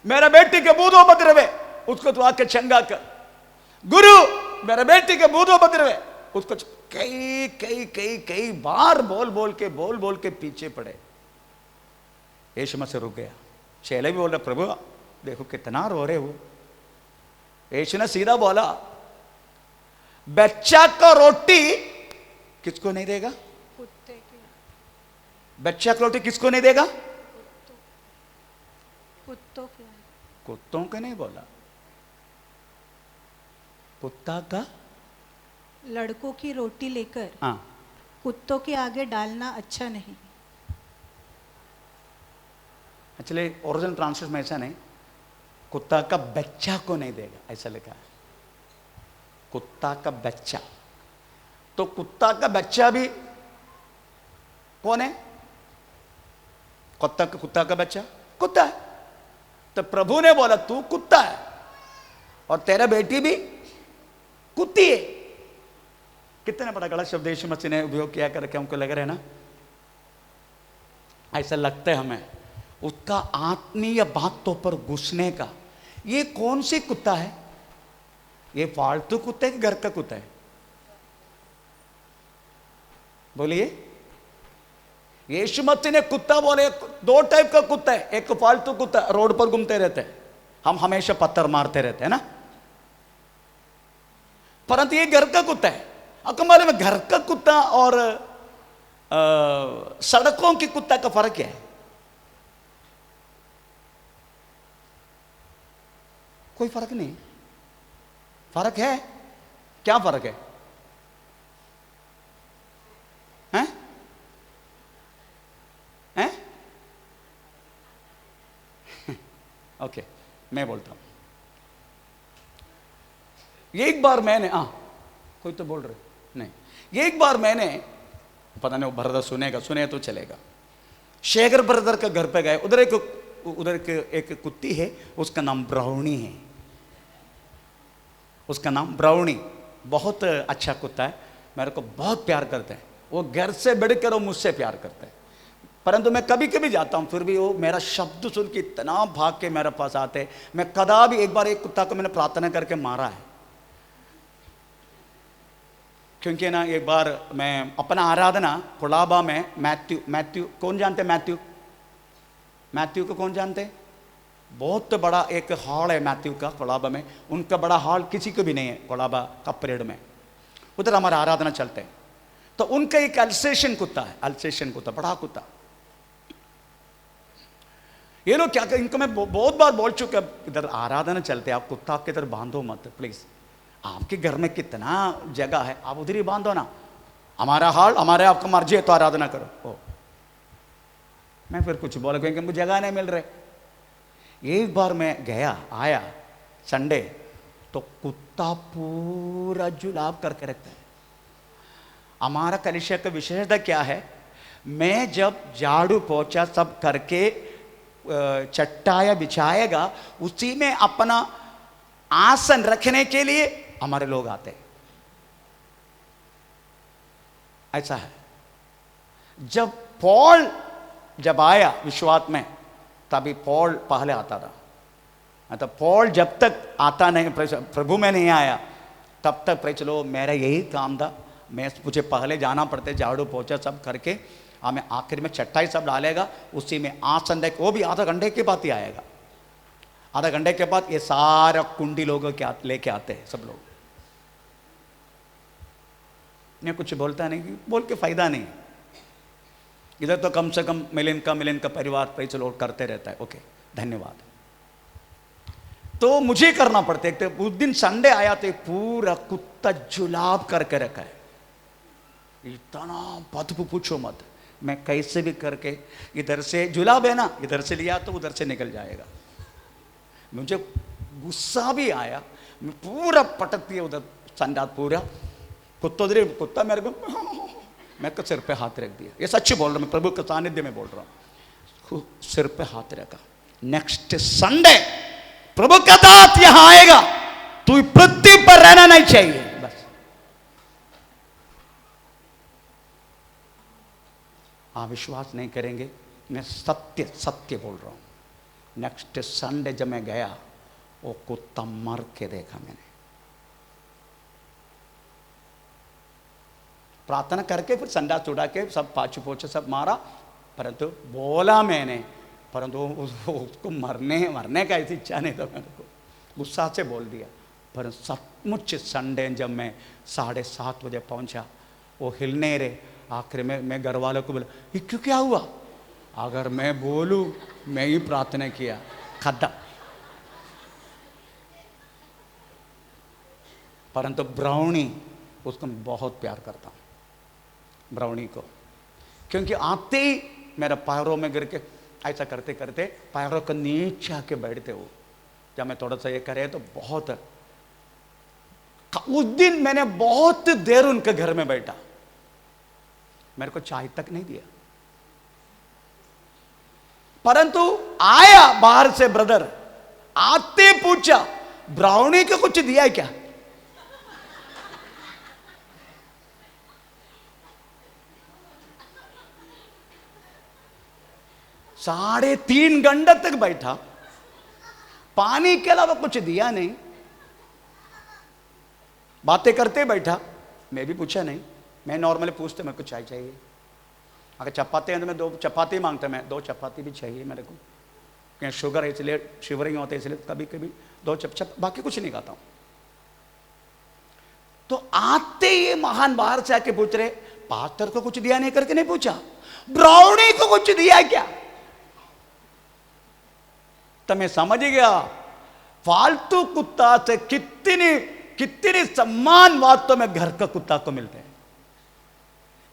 मेरा बेटी के बूढ़ो बदरवे, उसको तो आके चंगा कर। गुरु मेरा बेटी के बूढ़ो बदरवे, उसको कई बार बोल बोल के पीछे पड़े। यीशु मसीह रुक गया। चेले भी बोल रहे, प्रभु देखो कितना रो रहे हो। यीशु ने सीधा बोला, बच्चा को रोटी किसको नहीं देगा? बच्चा को रोटी किसको नहीं देगा? कुत्तों के नहीं बोला, कुत्ता का। लड़कों की रोटी लेकर हाँ, कुत्तों के आगे डालना अच्छा नहीं। एक्चुअली ओरिजिनल ट्रांसलेशन में ऐसा नहीं, कुत्ता का बच्चा को नहीं देगा ऐसा लिखा है, कुत्ता का बच्चा। तो कुत्ता का बच्चा भी कौन है? कुत्ता का बच्चा कुत्ता है। तो प्रभु ने बोला तू कुत्ता है और तेरा बेटी भी कुत्ती है। कितने बड़ा गलत शब्द यीशु मसीह ने उपयोग किया करके हमको लग रहा है ना, ऐसा लगता है हमें। उसका आत्मीय बातों पर घुसने का। ये कौन सी कुत्ता है? ये पालतू कुत्ता है कि घर का कुत्ता है? बोलिए। यीशु मसीह ने कुत्ता बोले, दो टाइप का कुत्ता है। एक पालतू कुत्ता रोड पर घूमते रहते हैं, हम हमेशा पत्थर मारते रहते हैं ना, परंतु ये घर का कुत्ता है। आपको मालूम है घर का कुत्ता और सड़कों की कुत्ता का फर्क क्या है? कोई फर्क नहीं। फर्क है? क्या फर्क है? हैं? हैं? ओके, मैं बोलता हूं। एक बार मैंने कोई तो बोल रहे नहीं, एक बार मैंने, पता नहीं वो ब्रदर सुनेगा, सुने तो चलेगा, शेखर ब्रदर के घर पे गए। उधर एक कुत्ती है, उसका नाम ब्राउनी है। उसका नाम ब्राउनी, बहुत अच्छा कुत्ता है, मेरे को बहुत प्यार करता है। वो घर से बढ़कर वो मुझसे प्यार करता है। परंतु मैं कभी कभी जाता हूं, फिर भी वो मेरा शब्द सुन के इतना भाग के मेरे पास आते। मैं कदापि, एक बार एक कुत्ता को मैंने प्रार्थना करके मारा है, क्योंकि ना एक बार मैं अपना आराधना कोलाबा में, मैथ्यू कौन जानते? मैथ्यू को कौन जानते? बहुत बड़ा एक हॉल है मैथ्यू का कोलाबा में। उनका बड़ा हॉल किसी को भी नहीं है कोलाबा का परेड में। उधर हमारा आराधना चलते हैं। तो उनका एक अल्सेशन कुत्ता है, अल्सेशन कुत्ता, बड़ा कुत्ता। ये लोग क्या कर, इनको मैं बहुत बार बोल चुका, इधर आराधना चलते, आप कुत्ता आपके इधर बांधो मत प्लीज। आपके घर में कितना जगह है, आप उधर ही बांधो ना। हमारा हॉल, हमारे आपका मर्जी है तो आराधना करो। मैं फिर कुछ बोला, क्योंकि मुझे जगह नहीं मिल रहे। एक बार मैं गया, आया संडे, तो कुत्ता पूरा जुलाब करके रखता है। हमारा कलीसिया का विशेषता क्या है? मैं जब झाड़ू पोछा सब करके चट्टाया बिछाएगा, उसी में अपना आसन रखने के लिए हमारे लोग आते। ऐसा है। जब पॉल जब आया विश्वास में, तभी पॉल पहले आता था। तो पॉल जब तक आता नहीं, प्रभु में नहीं आया, तब तक प्रे चलो मेरा यही काम था। मुझे पहले जाना पड़ता, झाड़ू पोछा सब करके, हमें आखिर में चट्टाई सब डालेगा, उसी में आसन देख, वो भी आधा घंटे के बाद ही आएगा। आधा घंटे के बाद ये सारा कुंडी लोगों के लेके आते हैं सब लोग। मैं कुछ बोलता नहीं, बोल के फायदा नहीं। इधर तो कम से कम मिलन का परिवार पे चलो करते रहता है। ओके, धन्यवाद। तो मुझे करना पड़ता है। उस दिन संडे आया तो पूरा कुत्ता जुलाब करके रखा है, इतना बदबू पूछो मत। मैं कैसे भी करके, इधर से जुलाब है ना, इधर से लिया तो उधर से निकल जाएगा। मुझे गुस्सा भी आया, मैं पूरा पटक दिया उधर संडा पूरा। कुत्ता मेरे को, मैं सिर पे हाथ रख दिया। ये सच्ची बोल रहा हूँ, मैं प्रभु के सानिध्य में बोल रहा हूँ। सिर पे हाथ रखा। नेक्स्ट संडे प्रभु का दात यहां आएगा, तू पृथ्वी पर रहना नहीं चाहिए। बस आप विश्वास नहीं करेंगे, मैं सत्य सत्य बोल रहा हूं। नेक्स्ट संडे जब मैं गया, वो कुत्ता मर के देखा मैंने। प्रार्थना करके फिर संडा चुड़ा के सब पाछू पोछे सब मारा, परंतु बोला मैंने, परंतु उसको मरने का ऐसी इच्छा नहीं था। मेरे को गुस्सा से बोल दिया। पर सचमुच संडे जब मैं 7:30 बजे पहुंचा, वो हिलने रहे। आखिर में मैं घर वालों को बोला, ये क्यों, क्या हुआ? अगर मैं बोलूं मैं ही प्रार्थना किया, खत्म। परंतु ब्राउनी, उसको मैं बहुत प्यार करता हूं, ब्राउनी को, क्योंकि आते ही मेरा पैरों में गिर के ऐसा करते करते पैरों को नीचे आके बैठते हो। जब मैं थोड़ा सा ये करे तो बहुत, उस दिन मैंने बहुत देर उनके घर में बैठा, मेरे को चाय तक नहीं दिया। परंतु आया बाहर से ब्रदर, आते पूछा ब्राउनी को कुछ दिया है क्या? 3.5 घंटे तक बैठा, पानी के अलावा कुछ दिया नहीं, बातें करते बैठा। मैं भी पूछा नहीं, मैं नॉर्मली पूछते मेरे को चाय चाहिए, अगर चपाती है तो मैं 2 चपाती मांगता, मैं 2 चपाती भी चाहिए मेरे को, क्योंकि शुगर है इसलिए, शिवरिंग होते इसलिए कभी कभी 2 चप, बाकी कुछ नहीं खाता हूं। तो आते ये महान बाहर से आके पूछ रहे, पास्टर को कुछ दिया नहीं करके नहीं पूछा, ब्राउनी को कुछ दिया क्या? तो मैं समझ गया फालतू कुत्ता से कितनी सम्मान वास्तव में घर का कुत्ता को मिलते हैं।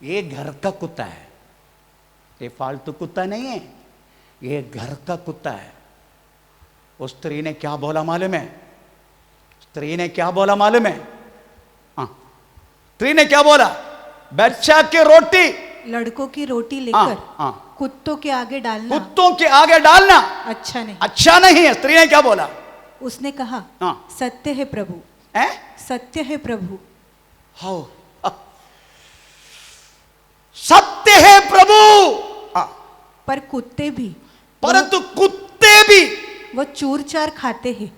ये घर का कुत्ता है, ये फालतू कुत्ता नहीं है, ये घर का कुत्ता है। उस स्त्री ने क्या बोला मालूम है? स्त्री ने क्या बोला मालूम है? स्त्री ने क्या बोला? बच्चा की रोटी, लड़कों की रोटी लेकर कुत्तों के आगे डालना, कुत्तों के आगे डालना अच्छा नहीं, अच्छा नहीं है। स्त्री ने क्या बोला? उसने कहा सत्य है प्रभु, सत्य है प्रभु। सत्य है प्रभु, पर कुत्ते भी, परंतु कुत्ते भी वो चूर चार खाते हैं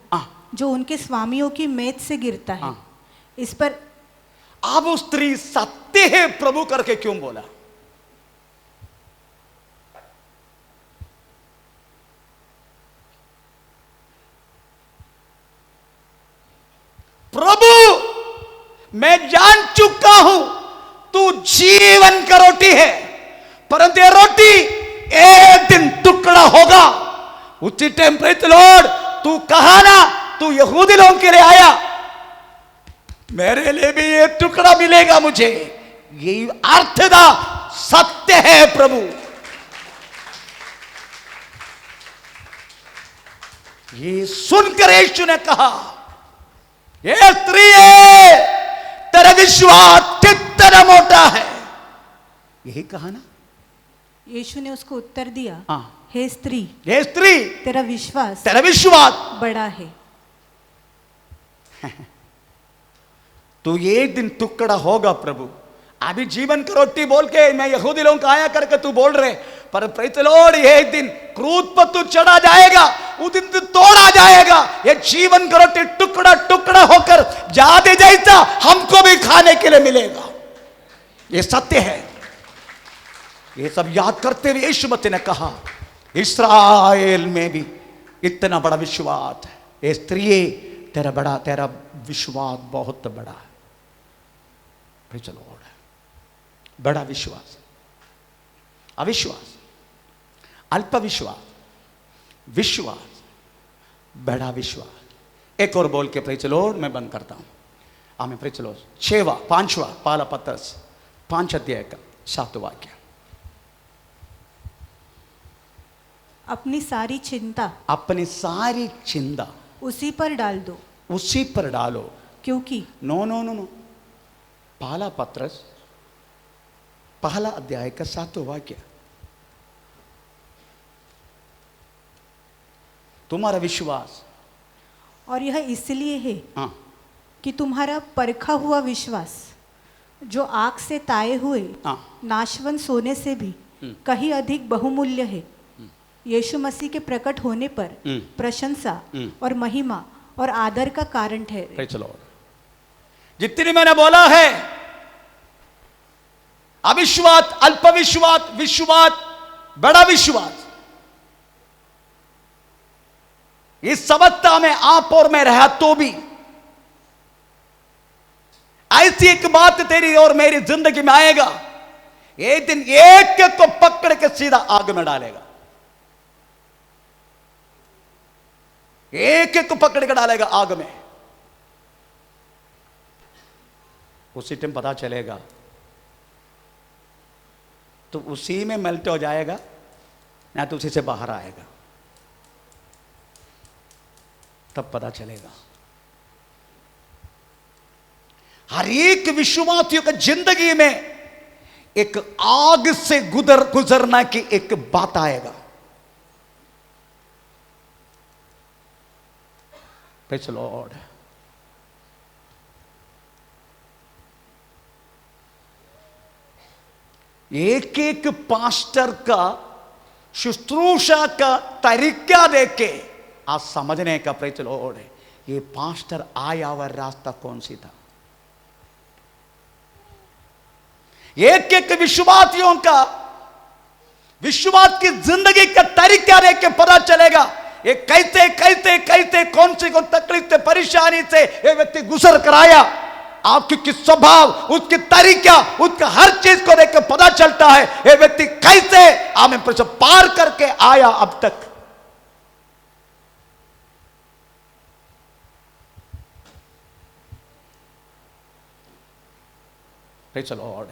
जो उनके स्वामियों की मेज से गिरता है। इस पर अब उस स्त्री सत्य है प्रभु करके क्यों बोला? प्रभु मैं जान चुका हूं तू जीवन का रोटी है, परंतु ये रोटी एक दिन टुकड़ा होगा। उसी टाइम प्रेज लॉर्ड तू कहा ना तू यहूदी लोगों के लिए आया, मेरे लिए भी ये टुकड़ा मिलेगा मुझे, यही अर्थ था सत्य है प्रभु। ये सुनकर यीशु ने कहा, ये स्त्री है, तेरा विश्वास कितना मोटा है। यही कहा ना। यीशु ने उसको उत्तर दिया, हे स्त्री, हे स्त्री, तेरा विश्वास बड़ा है। तो ये दिन टुकड़ा होगा प्रभु। अभी जीवन की रोटी बोल के मैं यहूदी लोगों का आया करके तू बोल रहे, पर प्रेज द लॉर्ड ये दिन क्रूस पर तू चढ़ा जाएगा, उस दिन तू तोड़ा जाएगा। ये जीवन की रोटी टुकड़ा टुकड़ा होकर जादे जैसा हमको भी खाने के लिए मिलेगा। ये सत्य है। ये सब याद करते हुए यीशु मसीह ने कहा, इस्राएल में भी इतना बड़ा विश्वास है। ये स्त्री तेरा विश्वास बहुत बड़ा है। Praise the Lord. बड़ा विश्वास, अविश्वास, अल्प विश्वास, विश्वास, बड़ा विश्वास। एक और बोल के प्रेज द लॉर्ड मैं बंद करता हूं। आमीन। Praise the Lord. 5वां पहला पत्रस 5 अध्याय का 7 वाक्य। अपनी सारी चिंता उसी पर डाल दो, उसी पर डालो, क्योंकि नो पहला पत्रस पहला अध्याय का 7वां वाक्य। तुम्हारा विश्वास, और यह इसलिए है कि तुम्हारा परखा हुआ विश्वास जो आग से ताए हुए नाशवंत सोने से भी कहीं अधिक बहुमूल्य है, यीशु मसीह के प्रकट होने पर प्रशंसा और महिमा और आदर का कारण ठहरे। चलो, जितनी मैंने बोला है, अविश्वास, अल्प विश्वास, विश्वास, बड़ा विश्वास, इस समझता में आप और मैं रहा तो भी ऐसी एक बात तेरी और मेरी जिंदगी में आएगा, एक दिन एक को पकड़ के सीधा आग में डालेगा, एक को पकड़ के डालेगा आग में। उसी टाइम पता चलेगा, तो उसी में मेल्ट हो जाएगा या तो उसी से बाहर आएगा, तब पता चलेगा। हर एक विश्वासियों की जिंदगी में एक आग से गुजरना की एक बात आएगा। Praise the Lord. एक एक पास्टर का शुश्रूषा का तरीका देख के आज समझने का प्रयत्न हो रहे, ये पास्टर आया हुआ रास्ता कौन सी था। एक एक विश्वासियों का विश्वास की जिंदगी का तरीका देख के पता चलेगा ये कैसे कैसे कैसे कौन सी को तकलीफ से परेशानी से ये व्यक्ति गुजर कर आया। आपकी किस स्वभाव, उसके तरीका, उसका हर चीज को देख के पता चलता है ये व्यक्ति कैसे आमें पार करके आया अब तक। चलो और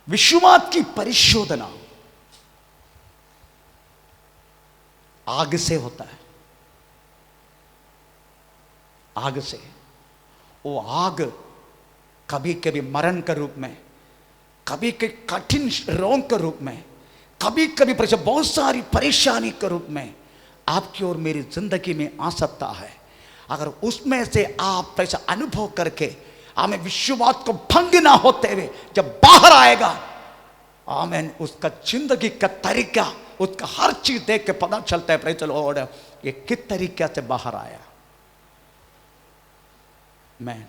विश्वास की परिशोधना आग से होता है, आग से। वो आग कभी कभी मरण के रूप में, कभी कभी कठिन रोग के रूप में, कभी कभी बहुत सारी परेशानी के रूप में आपकी और मेरी जिंदगी में आ सकता है। अगर उसमें से आप ऐसा अनुभव करके हमें विश्वास को भंग ना होते हुए जब बाहर आएगा, आमेन, उसका जिंदगी का तरीका, उसका हर चीज देख के पता चलता है प्रेज़ द लॉर्ड ये किस तरीके से बाहर आया। मैं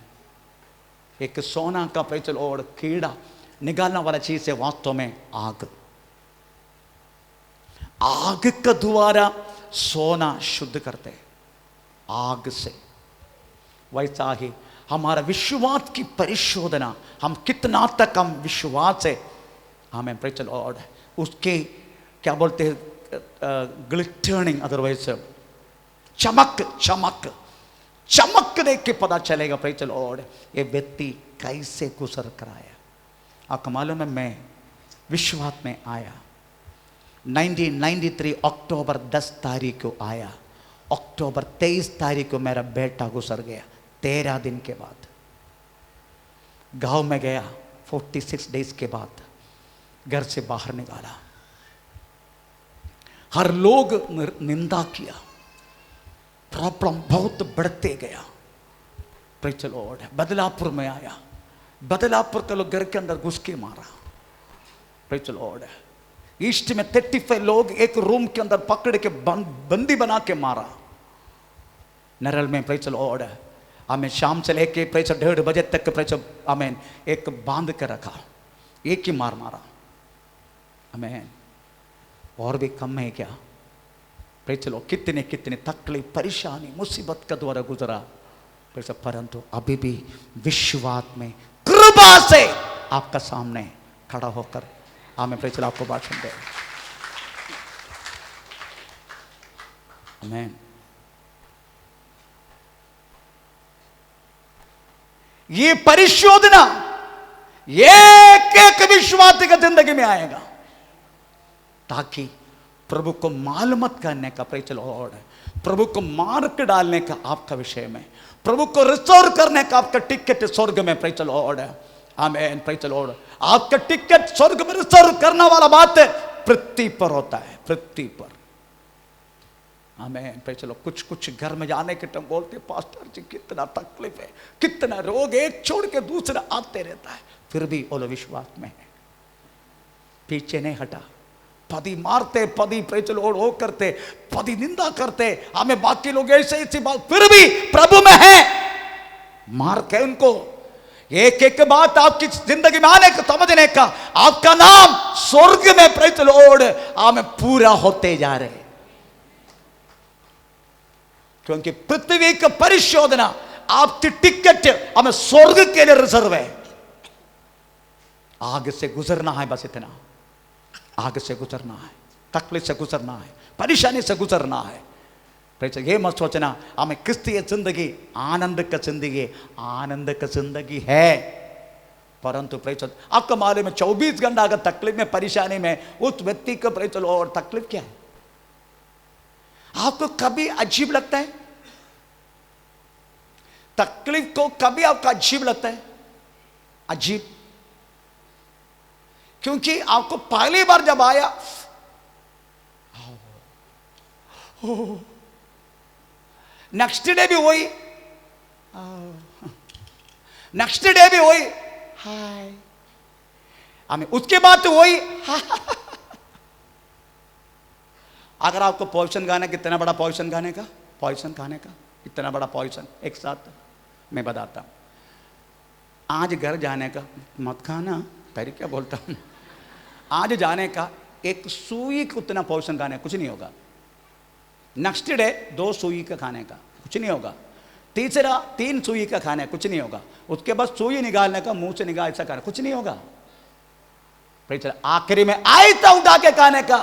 एक सोना का प्रेज़ द लॉर्ड कीड़ा निकालने वाला चीज है वास्तव में आग। आग का द्वारा सोना शुद्ध करते आग से। वैसा ही हमारा विश्वास की परिशोधना, हम कितना तक हम विश्वास है, हमें प्रेज़ द लॉर्ड उसके क्या बोलते हैं ग्लिटरिंग, अदरवाइज चमक चमक चमक देख के पता चलेगा प्रेज़ द लॉर्ड ये व्यक्ति कैसे गुजर कर आया। आपको मालूम है मैं विश्वास में आया 1993 अक्टूबर 10 तारीख को आया। अक्टूबर 23 तारीख को मेरा बेटा गुजर गया। 13 दिन के बाद गांव में गया। 46 डेज के बाद घर से बाहर निकाला। हर लोग निंदा किया, प्रॉब्लम बहुत बढ़ते गया। प्रेज़ द लॉर्ड बदलापुर में आया। बदलापुर के लोग घर के अंदर घुस के मारा। प्रेज़ द लॉर्ड ईस्ट में 35 लोग एक रूम के अंदर पकड़ के बंदी बना के मारा। नरल में प्रेज़ द लॉर्ड हमें शाम से लेके प्रेज़ 1:30 बजे तक प्रेज़ हमें एक बांध कर रखा, एक ही मार मारा। हमें और भी कम है क्या? प्रेज़ द लॉर्ड कितने कितने तकलीफ परेशानी मुसीबत का द्वारा गुजरा, परंतु अभी भी विश्वास में कृपा से आपका सामने खड़ा होकर हमें प्रेज़ द लॉर्ड आपको भाषण दे। आमीन। ये परिशोधना एक एक विश्वासी की जिंदगी में आएगा ताकि प्रभु को मालूमत करने का प्रेज़ द लॉर्ड, प्रभु को मार्क डालने का आपका विषय में, प्रभु को रिस्टोर करने का आपका टिकट स्वर्ग में प्रेज़ द लॉर्ड। आमीन। प्रेज़ द लॉर्ड आपका टिकट स्वर्ग में रिस्टोर करने वाला बात पृथ्वी पर होता है, पृथ्वी पर। आमीन। प्रेज़ द लॉर्ड कुछ कुछ घर में जाने के टाइम बोलते पास्टर जी कितना तकलीफ है, कितना रोग, एक छोड़ के दूसरा आते रहता है, फिर भी वो लोग विश्वास में है, पीछे नहीं हटा। पति मारते, पति प्रेज़ द लॉर्ड वो करते, पति निंदा करते, हमें बाकी लोग ऐसे ऐसी बात, फिर भी प्रभु में है। मार के उनको एक एक बात आपकी जिंदगी में आने का समझने का आपका नाम स्वर्ग में प्रेज़ द लॉर्ड हमें पूरा होते जा रहे, क्योंकि पृथ्वी का परिशोधना आपकी टिकट हमें स्वर्ग के लिए रिजर्व है। आग से गुजरना है, बस इतना, आग से गुजरना है, तकलीफ से गुजरना है, परेशानी से गुजरना है। ये मत सोचना हमें क्रिस्तीय जिंदगी आनंद का जिंदगी, आनंद का जिंदगी है, परंतु प्रेज़ आपका मालूम में 24 घंटा अगर तकलीफ में परेशानी में उस व्यक्ति को प्रेज़ और तकलीफ क्या है? आपको कभी अजीब लगता है? तकलीफ को कभी आपको अजीब लगता है? अजीब, क्योंकि आपको पहली बार जब आया नेक्स्ट डे भी वही, नेक्स्ट डे भी वही हाय, हमें उसके बाद तो वही अगर आपको पॉइजन खाने, कितना बड़ा पॉइजन खाने का, पॉइजन खाने का इतना बड़ा पॉइजन एक साथ, मैं बताता हूँ। आज घर जाने का, मत खाना, फिर क्या बोलता हूँ, आज जाने का एक सुई को उतना पॉइजन खाने कुछ नहीं होगा। नेक्स्ट डे 2 सुई का खाने का कुछ नहीं होगा। तीसरा 3 सुई का खाने कुछ नहीं होगा। उसके बाद सुई निकालने का, मुंह से निकाल ऐसा खाना कुछ नहीं होगा। आखिरी में आयता उठा के खाने का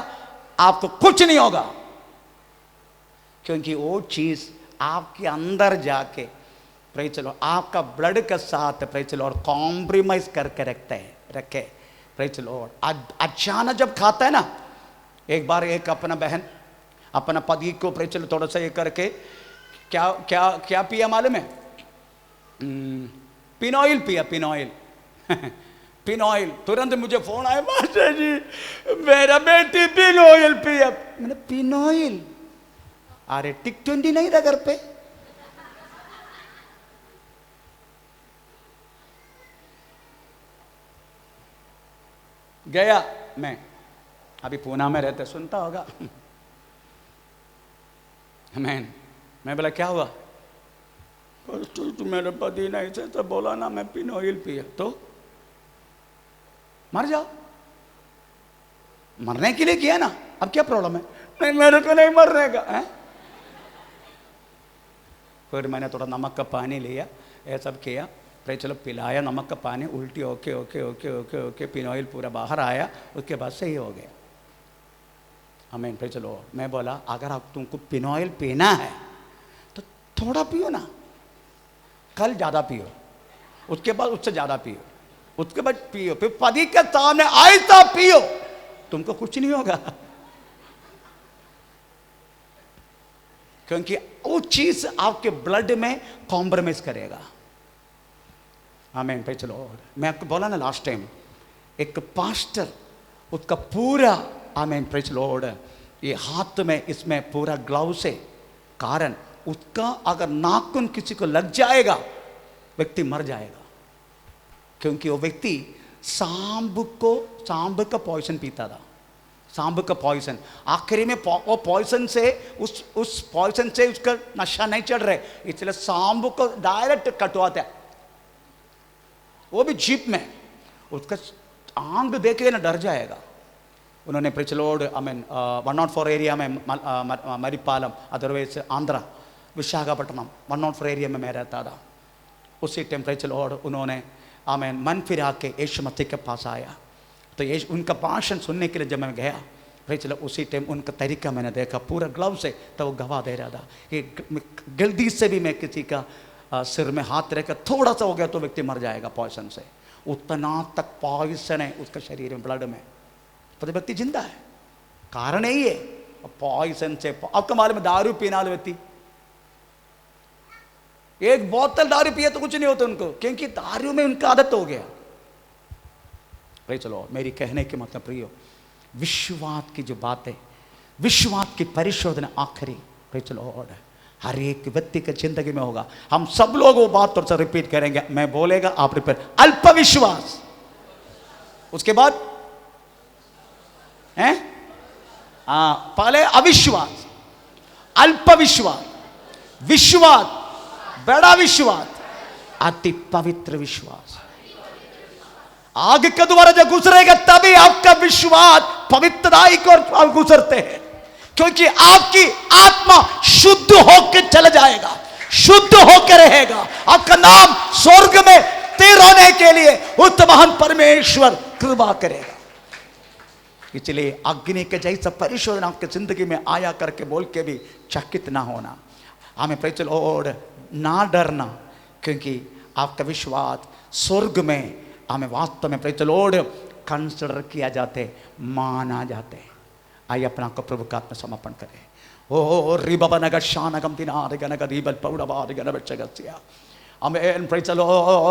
आपको कुछ नहीं होगा, क्योंकि वो चीज आपके अंदर जाके प्रेज लो आपका ब्लड के साथ प्रेज लो और कॉम्प्रोमाइज करके रखे प्रेज लो। अचानक जब खाता है ना, एक बार एक अपना बहन अपना पति को प्रेज लो थोड़ा सा ये करके क्या क्या क्या पिया मालूम है, पिनॉइल पिया, पिनॉइल पिनॉइल। तुरंत मुझे फोन आया, मास्टर जी मेरा बेटी पिनॉइल पिया। मैंने पिनॉइल, अरे टिक 20 नहीं था घर पे। गया मैं, अभी पूना में रहते, सुनता होगा। मैं बोला क्या हुआ, तो मेरे पति ने ऐसे तो बोला ना, मैं पिनॉइल पिया तो मर जाओ। मरने के लिए किया ना, अब क्या प्रॉब्लम है? नहीं मेरे को नहीं मरने का है। फिर मैंने थोड़ा नमक का पानी लिया, ये सब किया, फिर चलो पिलाया नमक का पानी, उल्टी okay okay okay okay okay, phenyl पूरा बाहर आया, उसके बाद सही हो गया। हमें फिर चलो मैं बोला अगर आप तुमको पिनॉइल पीना है तो थोड़ा पियो ना, कल ज़्यादा पियो, उसके बाद उससे ज़्यादा पियो, उसके बाद पियो, फिर पति के सामने आयता पियो, तुमको कुछ नहीं होगा, क्योंकि वो चीज आपके ब्लड में कॉम्प्रोमाइज करेगा। आमीन। भाई चलो, मैं आपको बोला ना लास्ट टाइम, एक पास्टर उसका पूरा आमीन प्रेज लॉर्ड ये हाथ में इसमें पूरा ग्लव से, कारण उसका अगर नाखून किसी को लग जाएगा व्यक्ति मर जाएगा, क्योंकि वो व्यक्ति सांब का पॉइजन पीता था, सांब का पॉइजन। आखिरी में वो पॉइजन से उस पॉइजन से उसका नशा नहीं चढ़ रहे, इसलिए सांब को डायरेक्ट कटवाते हैं, वो भी जीप में, उसका आंग देखे ना डर जाएगा। उन्होंने प्रिचलोड आई मीन 104 एरिया में मरीपालम, अदरवाइज आंध्रा विशाखापट्टनम 104 एरिया में मैं रहता था। उसी टेम्परेचर लॉर्ड उन्होंने आमीन मन फिरा के यीशु मसीह के पास आया, तो ये उनका भाषण सुनने के लिए जब मैं गया, चलो उसी टाइम उनका तरीका मैंने देखा पूरा ग्लव से, तो वो गवाह दे रहा था कि गलती से भी मैं किसी का सिर में हाथ रखकर थोड़ा सा हो गया तो व्यक्ति मर जाएगा पॉइजन से, उतना तक पॉइजन है उसका शरीर में, ब्लड में, तो व्यक्ति जिंदा है। कारण यही है पॉइजन से। आपका मालूम है दारू पीने वाले व्यक्ति एक बोतल दारू पिए तो कुछ नहीं होता उनको, क्योंकि दारू में उनका आदत हो गया। भाई चलो, मेरी कहने के मतलब प्रियो, विश्वास की जो बात है, विश्वास की परिशोधन आखिरी भाई चलो हर एक व्यक्ति के जिंदगी में होगा। हम सब लोग वो बात तो रिपीट करेंगे, मैं बोलेगा आप रिपीट, अल्प विश्वास, उसके बाद हैं पहले अविश्वास, अल्प विश्वास, विश्वास, बड़ा विश्वास, अति पवित्र विश्वास। आग के द्वारा जब गुजरेगा तभी आपका विश्वास पवित्रताई को गुजरते हैं, क्योंकि आपकी आत्मा शुद्ध होकर चले जाएगा, शुद्ध होकर रहेगा। आपका नाम स्वर्ग में स्थिर होने के लिए उस महान परमेश्वर कृपा करेगा। इसलिए अग्नि के जैसा परिशोधन आपके जिंदगी में आया करके बोल के भी चकित ना होना, हमें प्रेज लॉर्ड ना डरना, क्योंकि आपका विश्वास स्वर्ग में हमें वास्तव में प्रेज लॉर्ड कंसिडर किया जाते, माना जाते। आइए अपना को प्रभु का आत्मा समर्पण करें। ओ रिबनग शानगम दिनार गनग दीबल पौड़बार गनबचगस्या, आमेन। Praise Lord.